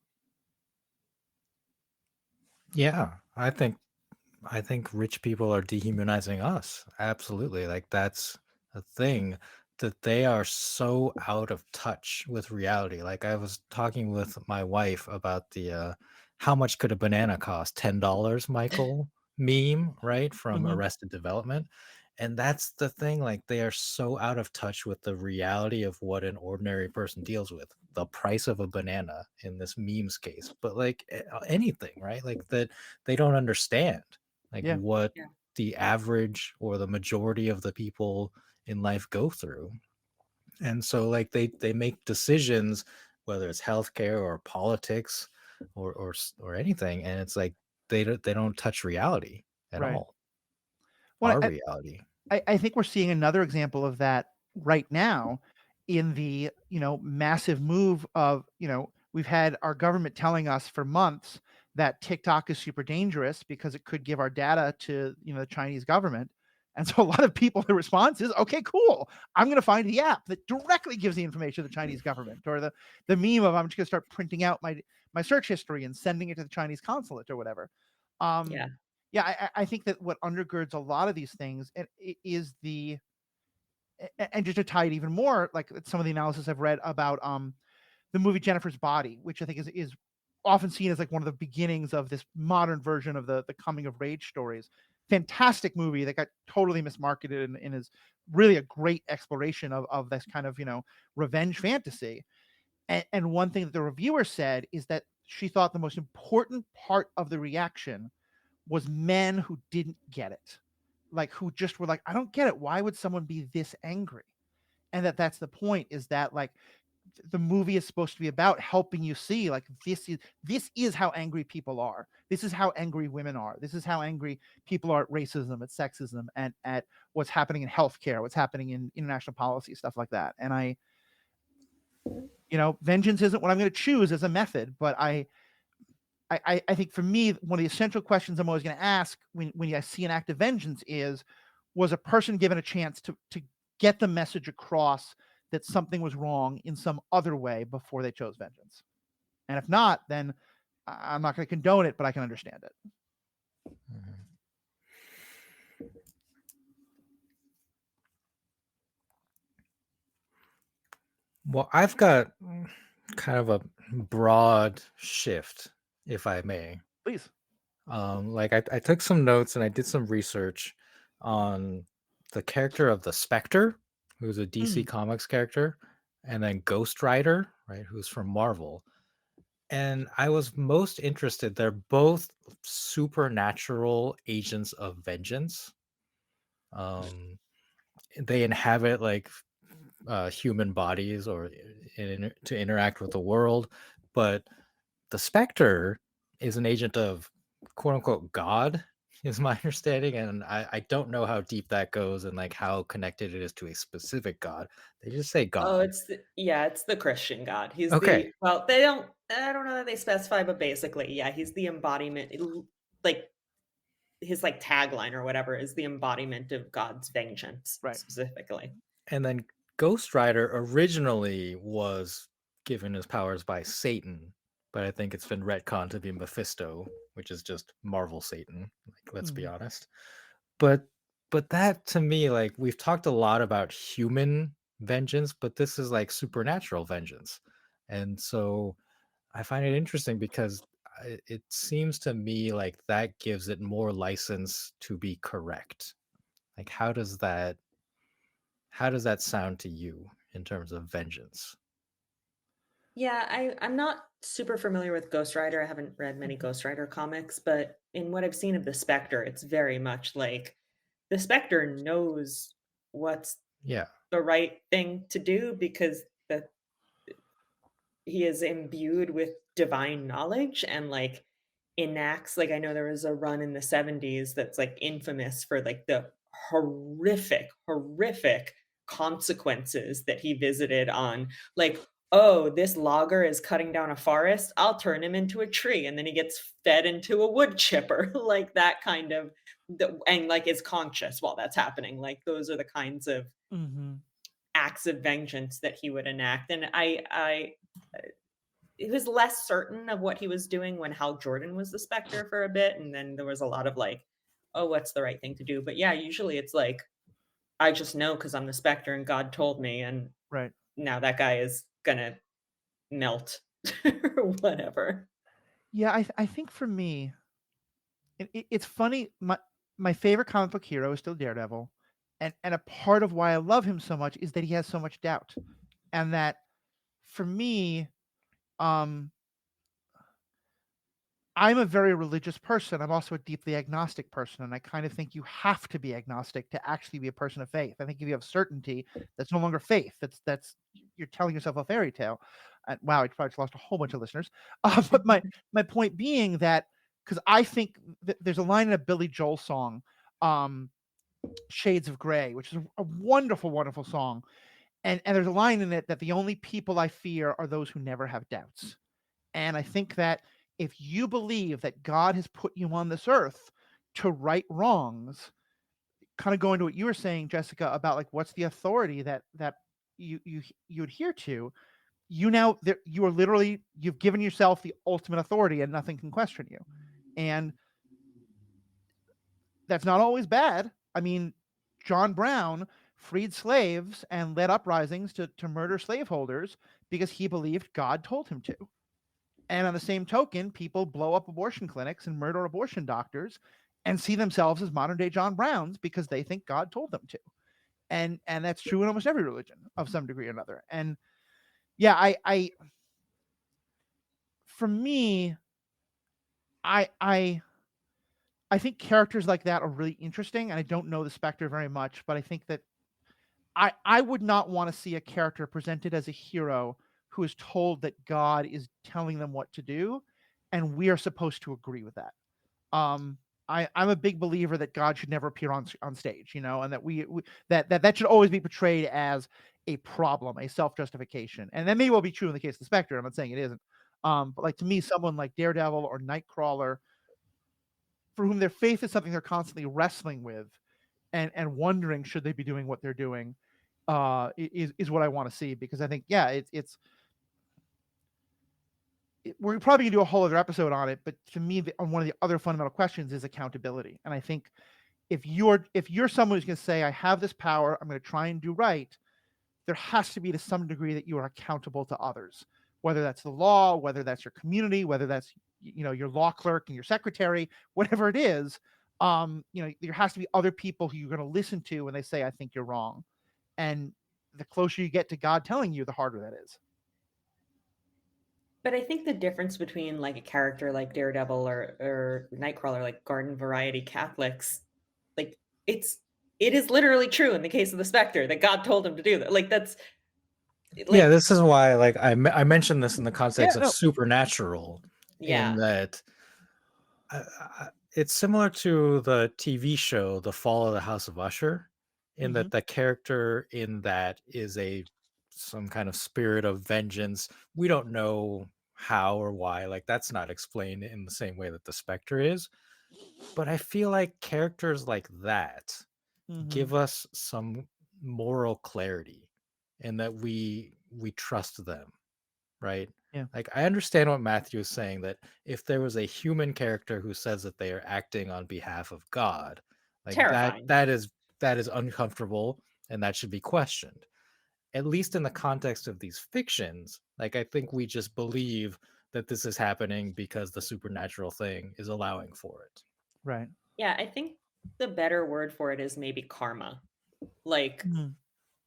Yeah, I think rich people are dehumanizing us. Absolutely. Like that's a thing, that they are so out of touch with reality. Like I was talking with my wife about the how much could a banana cost? $10, Michael meme, right? From Mhm. Arrested Development. And that's the thing, like they are so out of touch with the reality of what an ordinary person deals with. The price of a banana in this memes case, but like anything, right? Like that they don't understand like Yeah. what Yeah. the average or the majority of the people in life go through. And so like they make decisions, whether it's healthcare or politics or anything, and it's like they don't touch reality at Right. all. Well, Our reality. I think we're seeing another example of that right now in the, massive move of, we've had our government telling us for months that TikTok is super dangerous because it could give our data to, the Chinese government. And so a lot of people, the response is, okay, cool. I'm going to find the app that directly gives the information to the Chinese government, or the meme of, I'm just going to start printing out my search history and sending it to the Chinese consulate or whatever. Um, Yeah. yeah, I think that what undergirds a lot of these things is and just to tie it even more, like some of the analysis I've read about the movie Jennifer's Body, which I think is often seen as like one of the beginnings of this modern version of the coming of age stories. Fantastic movie that got totally mismarketed and is really a great exploration of this kind of, revenge fantasy. And one thing that the reviewer said is that she thought the most important part of the reaction was men who didn't get it. like who just were like, I don't get it. Why would someone be this angry? And that's the point, is that like the movie is supposed to be about helping you see like this is how angry people are. This is how angry women are. This is how angry people are at racism, at sexism, and at what's happening in healthcare, what's happening in international policy, stuff like that. And vengeance isn't what I'm going to choose as a method, but I think for me, one of the essential questions I'm always going to ask when I see an act of vengeance is, was a person given a chance to get the message across that something was wrong in some other way before they chose vengeance? And if not, then I'm not going to condone it, but I can understand it. Well, I've got kind of a broad shift, if I may. Please. Like I took some notes and I did some research on the character of the Spectre, who's a DC Comics character, and then Ghost Rider, right, who's from Marvel. And I was most interested. They're both supernatural agents of vengeance. They inhabit like human bodies or to interact with the world, but the Spectre is an agent of quote unquote God, is my understanding, and I don't know how deep that goes and like how connected it is to a specific God. They just say God. Oh, it's the Christian God. He's Okay. I don't know that they specify, but basically, yeah, he's the embodiment, like his like tagline or whatever is the embodiment of God's vengeance, Right. specifically. And then Ghost Rider originally was given his powers by Satan, but I think it's been retconned to be Mephisto, which is just Marvel Satan. Like, let's be honest. But that to me, like, we've talked a lot about human vengeance, but this is like supernatural vengeance. And so I find it interesting because it seems to me like that gives it more license to be correct. Like, how does that sound to you in terms of vengeance? Yeah, I'm not super familiar with Ghost Rider. I haven't read many Ghost Rider comics, but in what I've seen of the Spectre, it's very much like the Spectre knows what's Yeah. the right thing to do because he is imbued with divine knowledge and like enacts, like, I know there was a run in the 70s that's like infamous for like the horrific consequences that he visited on, like, oh, this logger is cutting down a forest, I'll turn him into a tree, and then he gets fed into a wood chipper, like that kind of and like is conscious while that's happening. Like those are the kinds of acts of vengeance that he would enact. And I he was less certain of what he was doing when Hal Jordan was the Spectre for a bit, and then there was a lot of like, oh, what's the right thing to do? But yeah, usually it's like, I just know because I'm the Spectre and God told me, and right now that guy is gonna melt or whatever. Yeah, I think for me, it's funny. My favorite comic book hero is still Daredevil, and a part of why I love him so much is that he has so much doubt, and that for me, I'm a very religious person. I'm also a deeply agnostic person, and I kind of think you have to be agnostic to actually be a person of faith. I think if you have certainty, that's no longer faith. That's you're telling yourself a fairy tale. Wow, I probably just lost a whole bunch of listeners. But my point being that, because I think there's a line in a Billy Joel song, "Shades of Grey," which is a wonderful, wonderful song, and there's a line in it that the only people I fear are those who never have doubts. And I think that if you believe that God has put you on this earth to right wrongs, kind of going to what you were saying, Jessica, about like what's the authority that you adhere to, you are literally, you've given yourself the ultimate authority and nothing can question you. And that's not always bad. I mean, John Brown freed slaves and led uprisings to murder slaveholders because he believed God told him to. And on the same token, people blow up abortion clinics and murder abortion doctors and see themselves as modern day John Browns because they think God told them to. And that's true in almost every religion of some degree or another. And yeah, I for me, I I think characters like that are really interesting, and I don't know the Spectre very much, but I think that I would not want to see a character presented as a hero who is told that God is telling them what to do, and we are supposed to agree with that. Um, I'm a big believer that God should never appear on stage, and that that should always be portrayed as a problem, a self justification, and that may well be true in the case of the Spectre. I'm not saying it isn't, but like to me, someone like Daredevil or Nightcrawler, for whom their faith is something they're constantly wrestling with, and wondering should they be doing what they're doing, is what I want to see, because I think we're probably gonna do a whole other episode on it, but to me, on one of the other fundamental questions is accountability, and I think if you're someone who's gonna say I have this power, I'm gonna try and do right, there has to be to some degree that you are accountable to others, whether that's the law, whether that's your community, whether that's your law clerk and your secretary, whatever it is. There has to be other people who you're going to listen to when they say I think you're wrong, and the closer you get to God telling you, the harder that is. But I think the difference between like a character like Daredevil or Nightcrawler, like garden variety Catholics, like it is literally true in the case of the Spectre that God told him to do that. Like that's like Yeah, this is why like I mentioned this in the context of no. supernatural, in yeah. that it's similar to the TV show The Fall of the House of Usher, in that the character in that is some kind of spirit of vengeance. We don't know how or why, like that's not explained in the same way that the Spectre is. But I feel like characters like that give us some moral clarity, and that we trust them, right? Yeah. Like I understand what Matthew is saying, that if there was a human character who says that they are acting on behalf of God, like Terrifying. that is uncomfortable, and that should be questioned. At least in the context of these fictions, like I think we just believe that this is happening because the supernatural thing is allowing for it. Right. Yeah, I think the better word for it is maybe karma. Like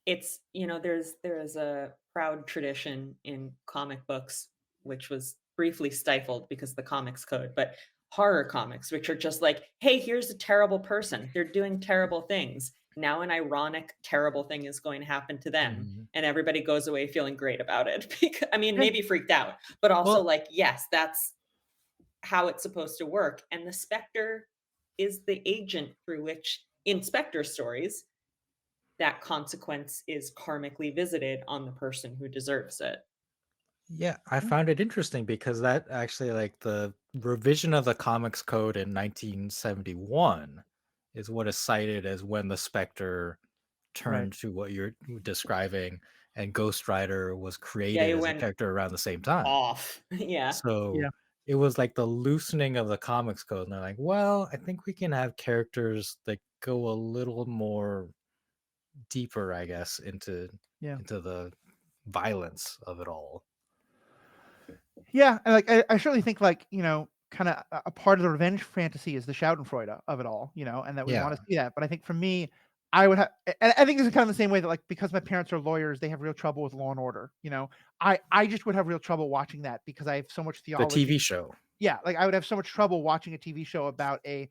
it's, there is a proud tradition in comic books which was briefly stifled because of the comics code, but horror comics, which are just like, hey, here's a terrible person, they're doing terrible things, now an ironic terrible thing is going to happen to them, and everybody goes away feeling great about it. Because, I mean, maybe freaked out, but also Well, like, yes, that's how it's supposed to work. And the Spectre is the agent through which, in Spectre stories, that consequence is karmically visited on the person who deserves it. yeah, I found it interesting because that actually, like, the revision of the comics code in 1971 is what is cited as when the Spectre turned to what you're describing, and Ghost Rider was Yeah, created it as a went character around the same time. off. Yeah. So it was like the loosening of the comics code, and they're like, well, I think we can have characters that go a little more deeper, I guess, into the violence of it all. Yeah, and like I certainly think, like, kind of a part of the revenge fantasy is the Schadenfreude of it all, and that we want to see that. But I think for me, I would have, and I think this is kind of the same way that, like, because my parents are lawyers, they have real trouble with Law and Order. I just would have real trouble watching that because I have so much The theology. TV show. Yeah, like I would have so much trouble watching a TV show about a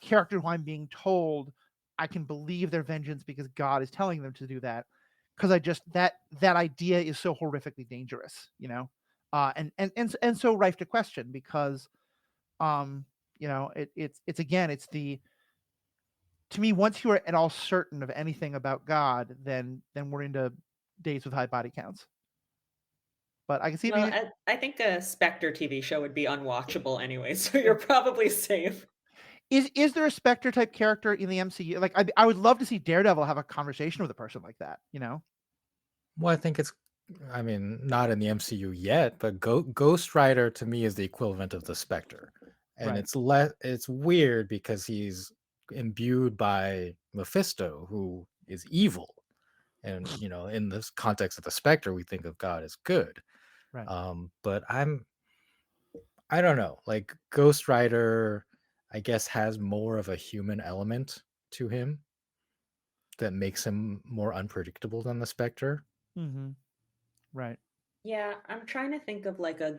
character who I'm being told I can believe their vengeance because God is telling them to do that. Because I just that idea is so horrifically dangerous, and so rife to question, because it's again, it's the, to me, once you are at all certain of anything about God, then we're into days with high body counts. But I can see it Well, being, I think a Spectre TV show would be unwatchable anyway, so you're probably safe. is there a Spectre type character in the MCU? Like I would love to see Daredevil have a conversation with a person like that. Well, I think it's, I mean, not in the MCU yet, but Ghost Rider to me is the equivalent of the Spectre. And Right. it's weird because he's imbued by Mephisto, who is evil. And, in this context of the Spectre, we think of God as good. Right. But I don't know, like Ghost Rider, I guess, has more of a human element to him that makes him more unpredictable than the Spectre. Right. Yeah, I'm trying to think of like a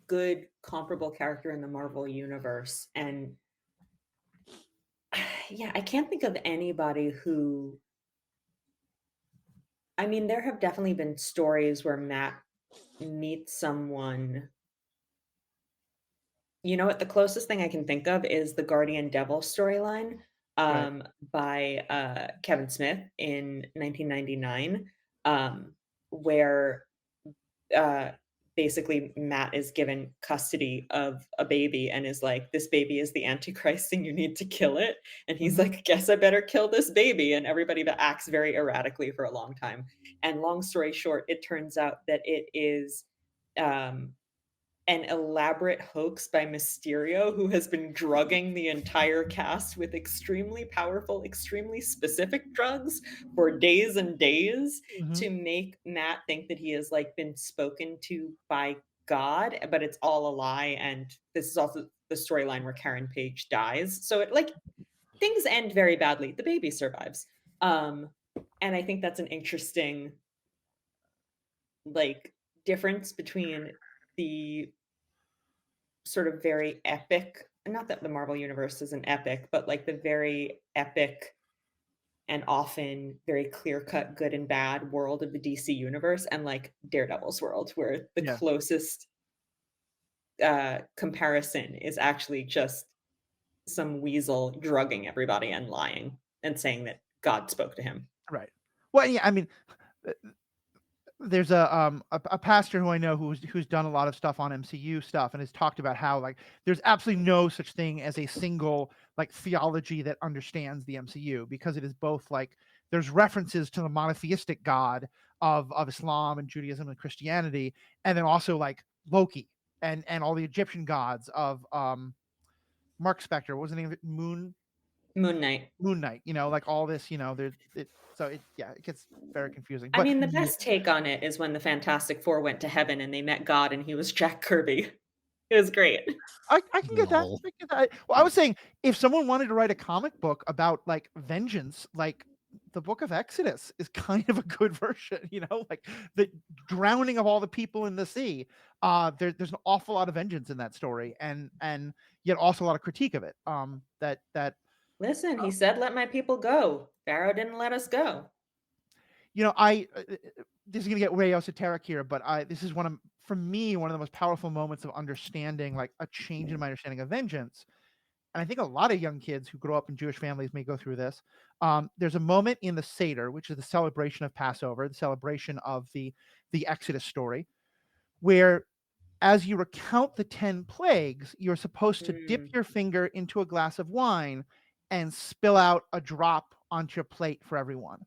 good comparable character in the Marvel universe, and Yeah, I can't think of anybody who. I mean, there have definitely been stories where Matt meets someone. You know what? The closest thing I can think of is the Guardian Devil storyline Right. by Kevin Smith in 1999, where uh, basically Matt is given custody of a baby and is like, "This baby is the Antichrist and you need to kill it." And he's Mhm. like, "Guess I better kill this baby." And everybody that acts very erratically for a long time. And long story short, it turns out that it is. Um, an elaborate hoax by Mysterio, who has been drugging the entire cast with extremely powerful, extremely specific drugs for days and days Mhm. to make Matt think that he has like been spoken to by God, but it's all a lie. And this is also the storyline where Karen Page dies. So it like things end very badly. The baby survives. Um, and I think that's an interesting like difference between the sort of very epic, not that the Marvel universe is an epic, but like the very epic and often very clear-cut good and bad world of the DC universe and like Daredevil's world, where the Yeah. closest comparison is actually just some weasel drugging everybody and lying and saying that God spoke to him. Right. Well, yeah, I mean, uh, there's a pastor who I know who's done a lot of stuff on MCU stuff and has talked about how like there's absolutely no such thing as a single like theology that understands the MCU, because it is both like there's references to the monotheistic God of Islam and Judaism and Christianity, and then also like Loki and all the Egyptian gods of Mark Spector. What was the name of it? Moon Knight. Moon Knight. You know, like all this. You know, there it. So it yeah, it gets very confusing. I But mean, the best take on it is when the Fantastic Four went to heaven and they met God and he was Jack Kirby. It was great. I can get that. Lol. I can get that. Well, I was saying if someone wanted to write a comic book about like vengeance, like the Book of Exodus is kind of a good version, you know, like the drowning of all the people in the sea. There's an awful lot of vengeance in that story, and yet also a lot of critique of it. That Listen, he said, "Let my people go." Pharaoh didn't let us go. you know, this is gonna get way esoteric here, but this is for me one of the most powerful moments of understanding, like a change in my understanding of vengeance. And I think a lot of young kids who grow up in Jewish families may go through this. There's a moment in the Seder, which is the celebration of Passover, the celebration of the Exodus story, where as you recount the 10 plagues, you're supposed to dip Mm. your finger into a glass of wine and spill out a drop onto your plate for everyone.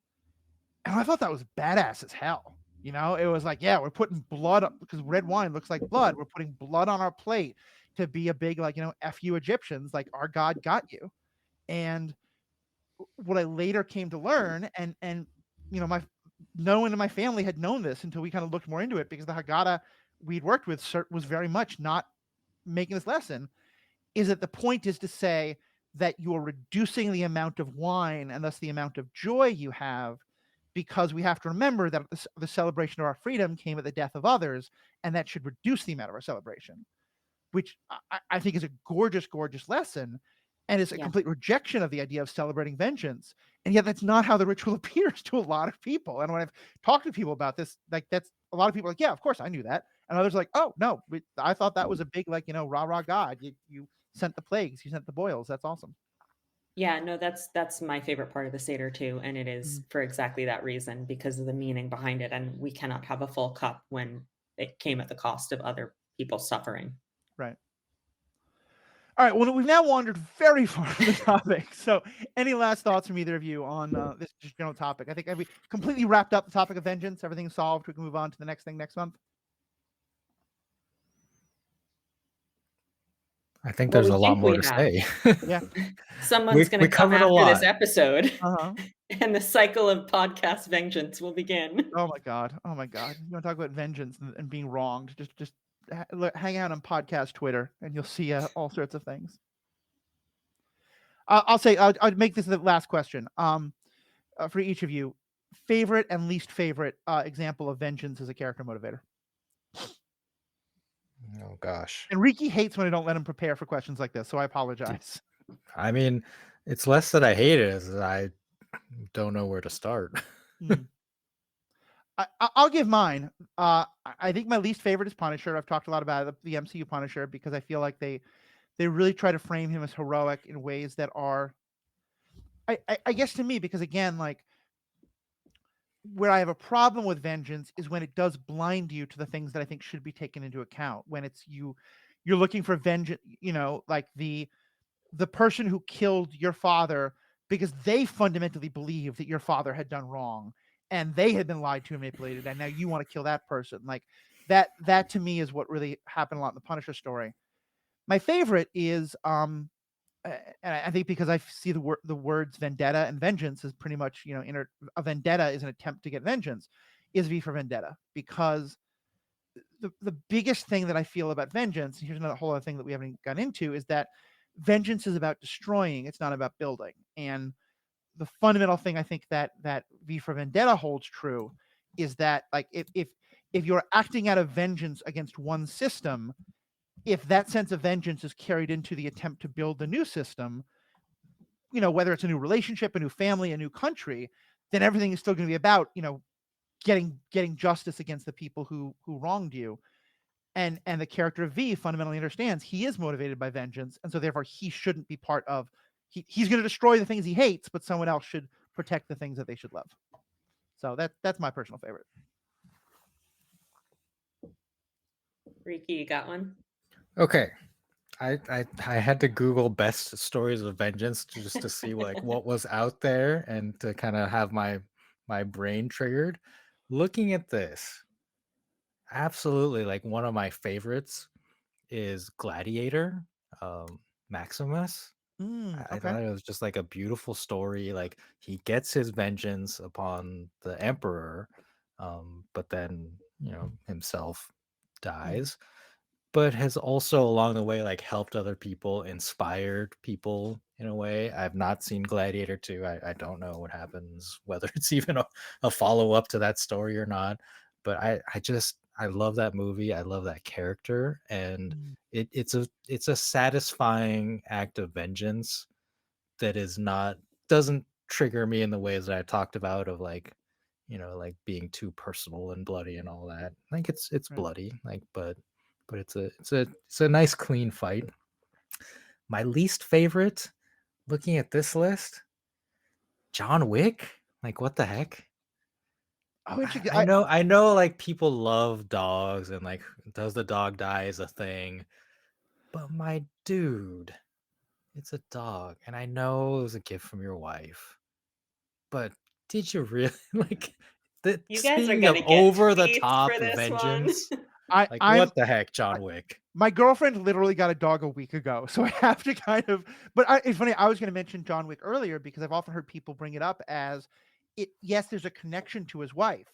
And I thought that was badass as hell. You know, it was like, yeah, we're putting blood up because red wine looks like blood. We're putting blood on our plate to be a big, like, you know, F you Egyptians, like our God got you. And what I later came to learn, and you know, no one in my family had known this until we kind of looked more into it, because the Haggadah we'd worked with was very much not making this lesson, is that the point is to say that you're reducing the amount of wine and thus the amount of joy you have, because we have to remember that the celebration of our freedom came at the death of others, and that should reduce the amount of our celebration, which I think is a gorgeous, gorgeous lesson. And it's a Yeah. complete rejection of the idea of celebrating vengeance. And yet that's not how the ritual appears to a lot of people. And when I've talked to people about this, like that's a lot of people are like, yeah, of course I knew that. And others are like, oh no, I thought that was a big, like, you know, rah, rah God. You sent the plagues, you sent the boils. That's awesome. Yeah, no, that's my favorite part of the Seder too, and it is Mhm. for exactly that reason, because of the meaning behind it, and we cannot have a full cup when it came at the cost of other people suffering. Right. All right. Well, we've now wandered very far from the topic. So, any last thoughts from either of you on this just general topic? I think we completely wrapped up the topic of vengeance. Everything's solved. We can move on to the next thing next month. I think Well, there's we a lot think more we to have. say. Yeah. Someone's We gonna come covered a after this lot. episode, Uh-huh. and the cycle of podcast vengeance will begin. Oh my God. Oh my God. You want to talk about vengeance and being wronged? Just hang out on podcast Twitter, and you'll see all sorts of things. I'll say I'll make this the last question. For each of you, favorite and least favorite example of vengeance as a character motivator. Oh gosh. And Riki hates when I don't let him prepare for questions like this, so I apologize. I mean, It's less that I hate it, as I don't know where to start. Mm. I'll give mine. I think my least favorite is Punisher. I've talked a lot about the MCU Punisher because I feel like they really try to frame him as heroic in ways that are, I guess to me, because again, like where I have a problem with Vengeance is when it does blind you to the things that I think should be taken into account. When it's you're looking for vengeance, like the person who killed your father because they fundamentally believe that your father had done wrong and they had been lied to and manipulated, and now you want to kill that person. Like that to me is what really happened a lot in the Punisher story. My favorite is and I think because I see the words vendetta and vengeance is pretty much, a vendetta is an attempt to get vengeance, is V for Vendetta, because the biggest thing that I feel about vengeance, and here's another whole other thing that we haven't gone into, is that vengeance is about destroying, it's not about building. And the fundamental thing I think that V for Vendetta holds true is that, like, if you're acting out of vengeance against one system, if that sense of vengeance is carried into the attempt to build a new system, whether it's a new relationship, a new family, a new country, then everything is still going to be about, getting justice against the people who wronged you. And the character of V fundamentally understands he is motivated by vengeance, and so therefore he shouldn't be part of. He's going to destroy the things he hates, but someone else should protect the things that they should love. So that's my personal favorite. Riki, you got one? Okay. I had to Google best stories of vengeance just to see like what was out there and to kind of have my brain triggered. Looking at this, absolutely, like one of my favorites is Gladiator, Maximus. I Okay. thought it was just like a beautiful story. Like he gets his vengeance upon the emperor, but then himself dies, but has also along the way like helped other people, inspired people in a way. I've not seen Gladiator 2. I don't know what happens, whether it's even a follow-up to that story or not. But I love that movie. I love that character. And it's a satisfying act of vengeance that doesn't trigger me in the ways that I talked about of like, like being too personal and bloody and all that. Like it's Right. bloody, like, but it's a nice clean fight. My least favorite, looking at this list, John Wick. Like what the heck? Oh, I know like people love dogs and like does the dog die is a thing. But my dude, it's a dog. And I know it was a gift from your wife. But did you really like You guys are speaking of gonna get over the tweets top for this one. vengeance? Like what the heck, John Wick? My girlfriend literally got a dog a week ago, so I have to kind of. But it's funny. I was going to mention John Wick earlier because I've often heard people bring it up as it. Yes, there's a connection to his wife,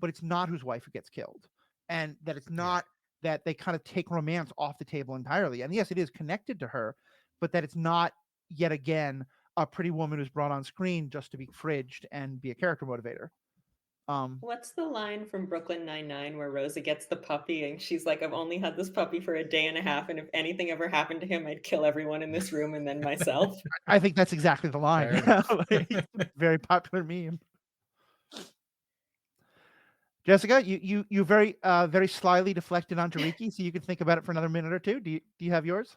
but it's not his wife who gets killed, and that it's not that they kind of take romance off the table entirely. And yes, it is connected to her, but that it's not yet again a pretty woman who's brought on screen just to be fridged and be a character motivator. What's the line from Brooklyn Nine-Nine where Rosa gets the puppy and she's like, I've only had this puppy for a day and a half, and if anything ever happened to him, I'd kill everyone in this room and then myself. I think that's exactly the line. Fair enough. Like, very popular meme. Jessica, you very very slyly deflected onto Riki, so you can think about it for another minute or two. Do you have yours?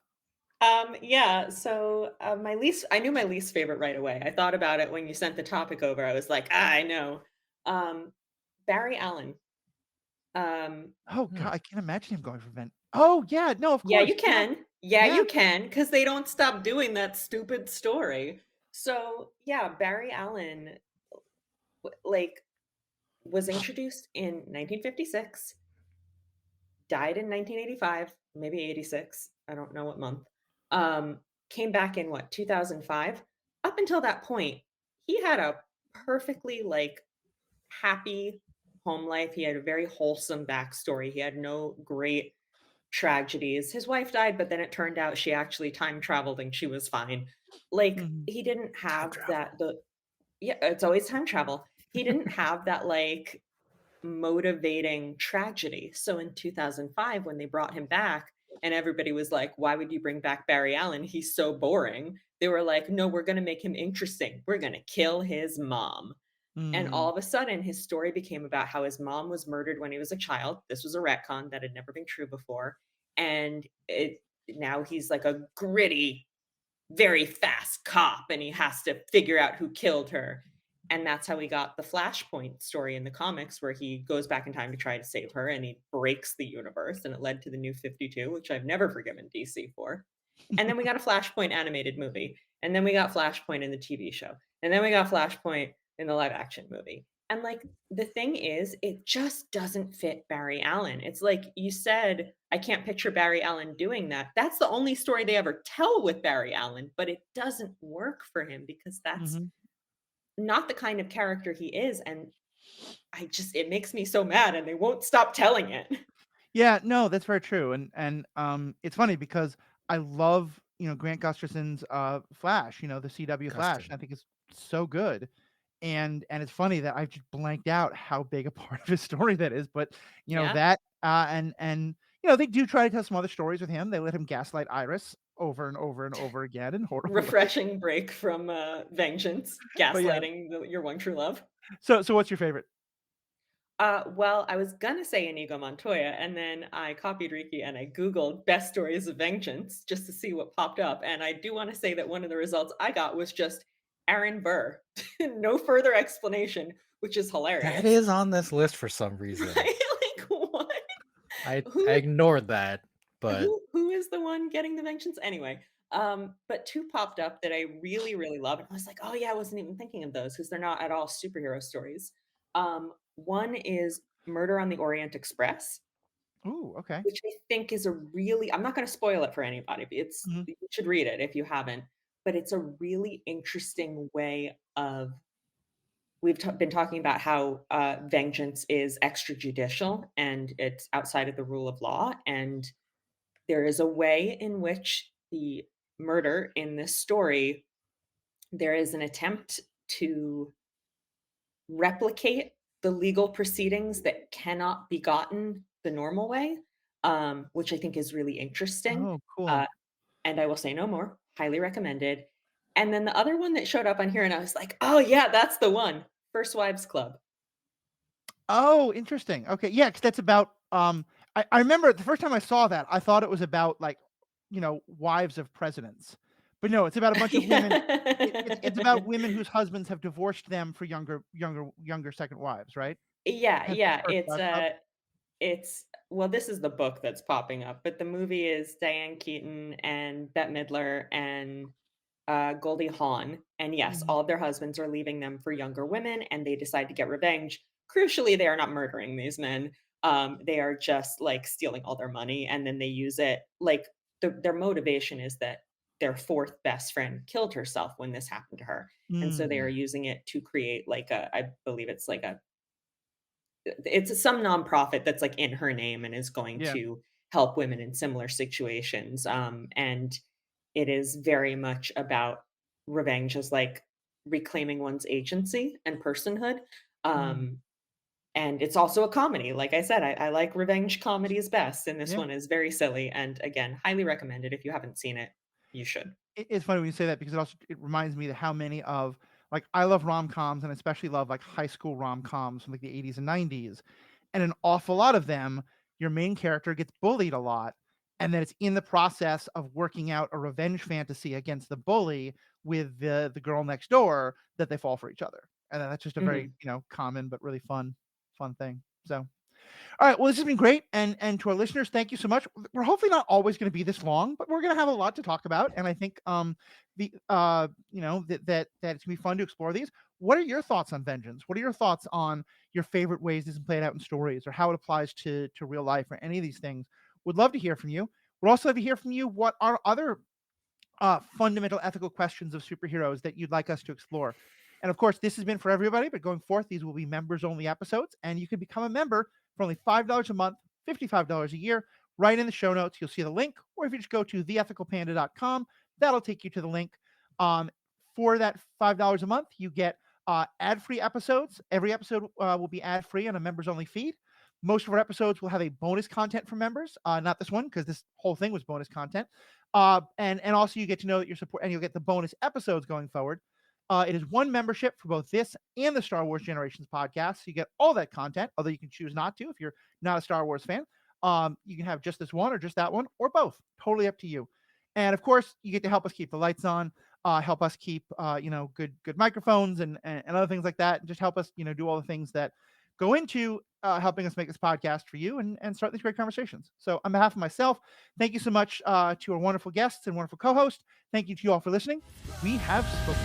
Yeah, so I knew my least favorite right away. I thought about it when you sent the topic over. I was like, I know. Barry Allen. Oh God, I can't imagine him going for Vent. Oh yeah, no, of Yeah, course. you can. Yeah, you can, because they don't stop doing that stupid story. So yeah, Barry Allen, like, was introduced in 1956, died in 1985, maybe 86. I don't know what month. Came back in what, 2005? Up until that point, he had a perfectly like happy home life. He had a very wholesome backstory. He had no great tragedies. His wife died, but then it turned out she actually time traveled and she was fine. Like he didn't have that yeah, it's always time travel. He didn't have that like motivating tragedy. So in 2005 when they brought him back and everybody was like, why would you bring back Barry Allen? He's so boring. They were like, no, we're going to make him interesting. We're going to kill his mom. And Mm. all of a sudden, his story became about how his mom was murdered when he was a child. This was a retcon that had never been true before. And now he's like a gritty, very fast cop, and he has to figure out who killed her. And that's how we got the Flashpoint story in the comics, where he goes back in time to try to save her and he breaks the universe. And it led to the New 52, which I've never forgiven DC for. And then we got a Flashpoint animated movie. And then we got Flashpoint in the TV show. And then we got Flashpoint in the live action movie. And like the thing is, it just doesn't fit Barry Allen. It's like you said, I can't picture Barry Allen doing that. That's the only story they ever tell with Barry Allen, but it doesn't work for him because that's Mhm. not the kind of character he is. And it makes me so mad and they won't stop telling it. Yeah, no, that's very true. And it's funny because I love, Grant Gustafson's Flash, the CW Flash. Gustin. I think it's so good. And it's funny that I've just blanked out how big a part of his story that is. But Yeah. that and they do try to tell some other stories with him. They let him gaslight Iris over and over and over again in horrible ways. Refreshing break from Vengeance, But yeah. gaslighting your one true love. So what's your favorite? Well, I was gonna say Inigo Montoya, and then I copied Riki and I Googled best stories of vengeance just to see what popped up. And I do want to say that one of the results I got was just Aaron Burr. No further explanation, which is hilarious. That is on this list for some reason. Right? Like what? I Who- ignored that, but who is the one getting the vengeance anyway? But two popped up that I really, really love. And I was like, oh yeah, I wasn't even thinking of those because they're not at all superhero stories. One is Murder on the Orient Express, Ooh, okay. which I think is I'm not going to spoil it for anybody, but Mhm. you should read it if you haven't, but it's a really interesting way of, we've been talking about how vengeance is extrajudicial and it's outside of the rule of law. And there is a way in which the murder in this story, there is an attempt to replicate the legal proceedings that cannot be gotten the normal way, which I think is really interesting. Oh, cool. And I will say no more. Highly recommended. And then the other one that showed up on here, and I was like, oh yeah, that's the one. First Wives Club. Oh, interesting. Okay, yeah, because that's about. I remember the first time I saw that, I thought it was about like, wives of presidents, but no, it's about a bunch of women. It's about women whose husbands have divorced them for younger second wives, right? Yeah, Hence the yeah. First Wives Club. It's well, this is the book that's popping up, but the movie is Diane Keaton and Bette Midler and Goldie Hawn. And yes, Mhm. all of their husbands are leaving them for younger women, and they decide to get revenge. Crucially, they are not murdering these men. They are just like stealing all their money, and then they use it like their motivation is that their fourth best friend killed herself when this happened to her, and so they are Mm. using it to create like I believe it's some nonprofit that's like in her name and is going Yeah. to help women in similar situations. And it is very much about revenge as like reclaiming one's agency and personhood. Mm. Um, and it's also a comedy. Like I said, I like revenge comedies best, and this Yeah. one is very silly. And again, highly recommended. If you haven't seen it, you should. It's funny when you say that because it reminds me of how many of like I love rom-coms and especially love like high school rom-coms from like the 80s and 90s. And an awful lot of them, your main character gets bullied a lot. And then it's in the process of working out a revenge fantasy against the bully with the girl next door that they fall for each other. And then that's just a very, Mhm. common but really fun thing. So all right. Well, this has been great. And to our listeners, thank you so much. We're hopefully not always going to be this long, but we're going to have a lot to talk about. And I think the that it's gonna be fun to explore these. What are your thoughts on vengeance? What are your thoughts on your favorite ways this is played out in stories or how it applies to real life or any of these things? Would love to hear from you. Would also love to hear from you what are other fundamental ethical questions of superheroes that you'd like us to explore. And of course, this has been for everybody, but going forth, these will be members only episodes, and you can become a member for only $5 a month, $55 a year. Right in the show notes, you'll see the link, or if you just go to theethicalpanda.com, that'll take you to the link. For that $5 a month, you get ad-free episodes. Every episode will be ad-free on a members-only feed. Most of our episodes will have a bonus content for members. Not this one, because this whole thing was bonus content. And also you get to know that you're support, and you'll get the bonus episodes going forward. It is one membership for both this and the Star Wars Generations podcast. So you get all that content, although you can choose not to if you're not a Star Wars fan. You can have just this one or just that one or both. Totally up to you. And of course, you get to help us keep the lights on, help us keep good microphones and other things like that, and just help us do all the things that go into helping us make this podcast for you and start these great conversations. So on behalf of myself, thank you so much to our wonderful guests and wonderful co-host. Thank you to you all for listening. We have spoken.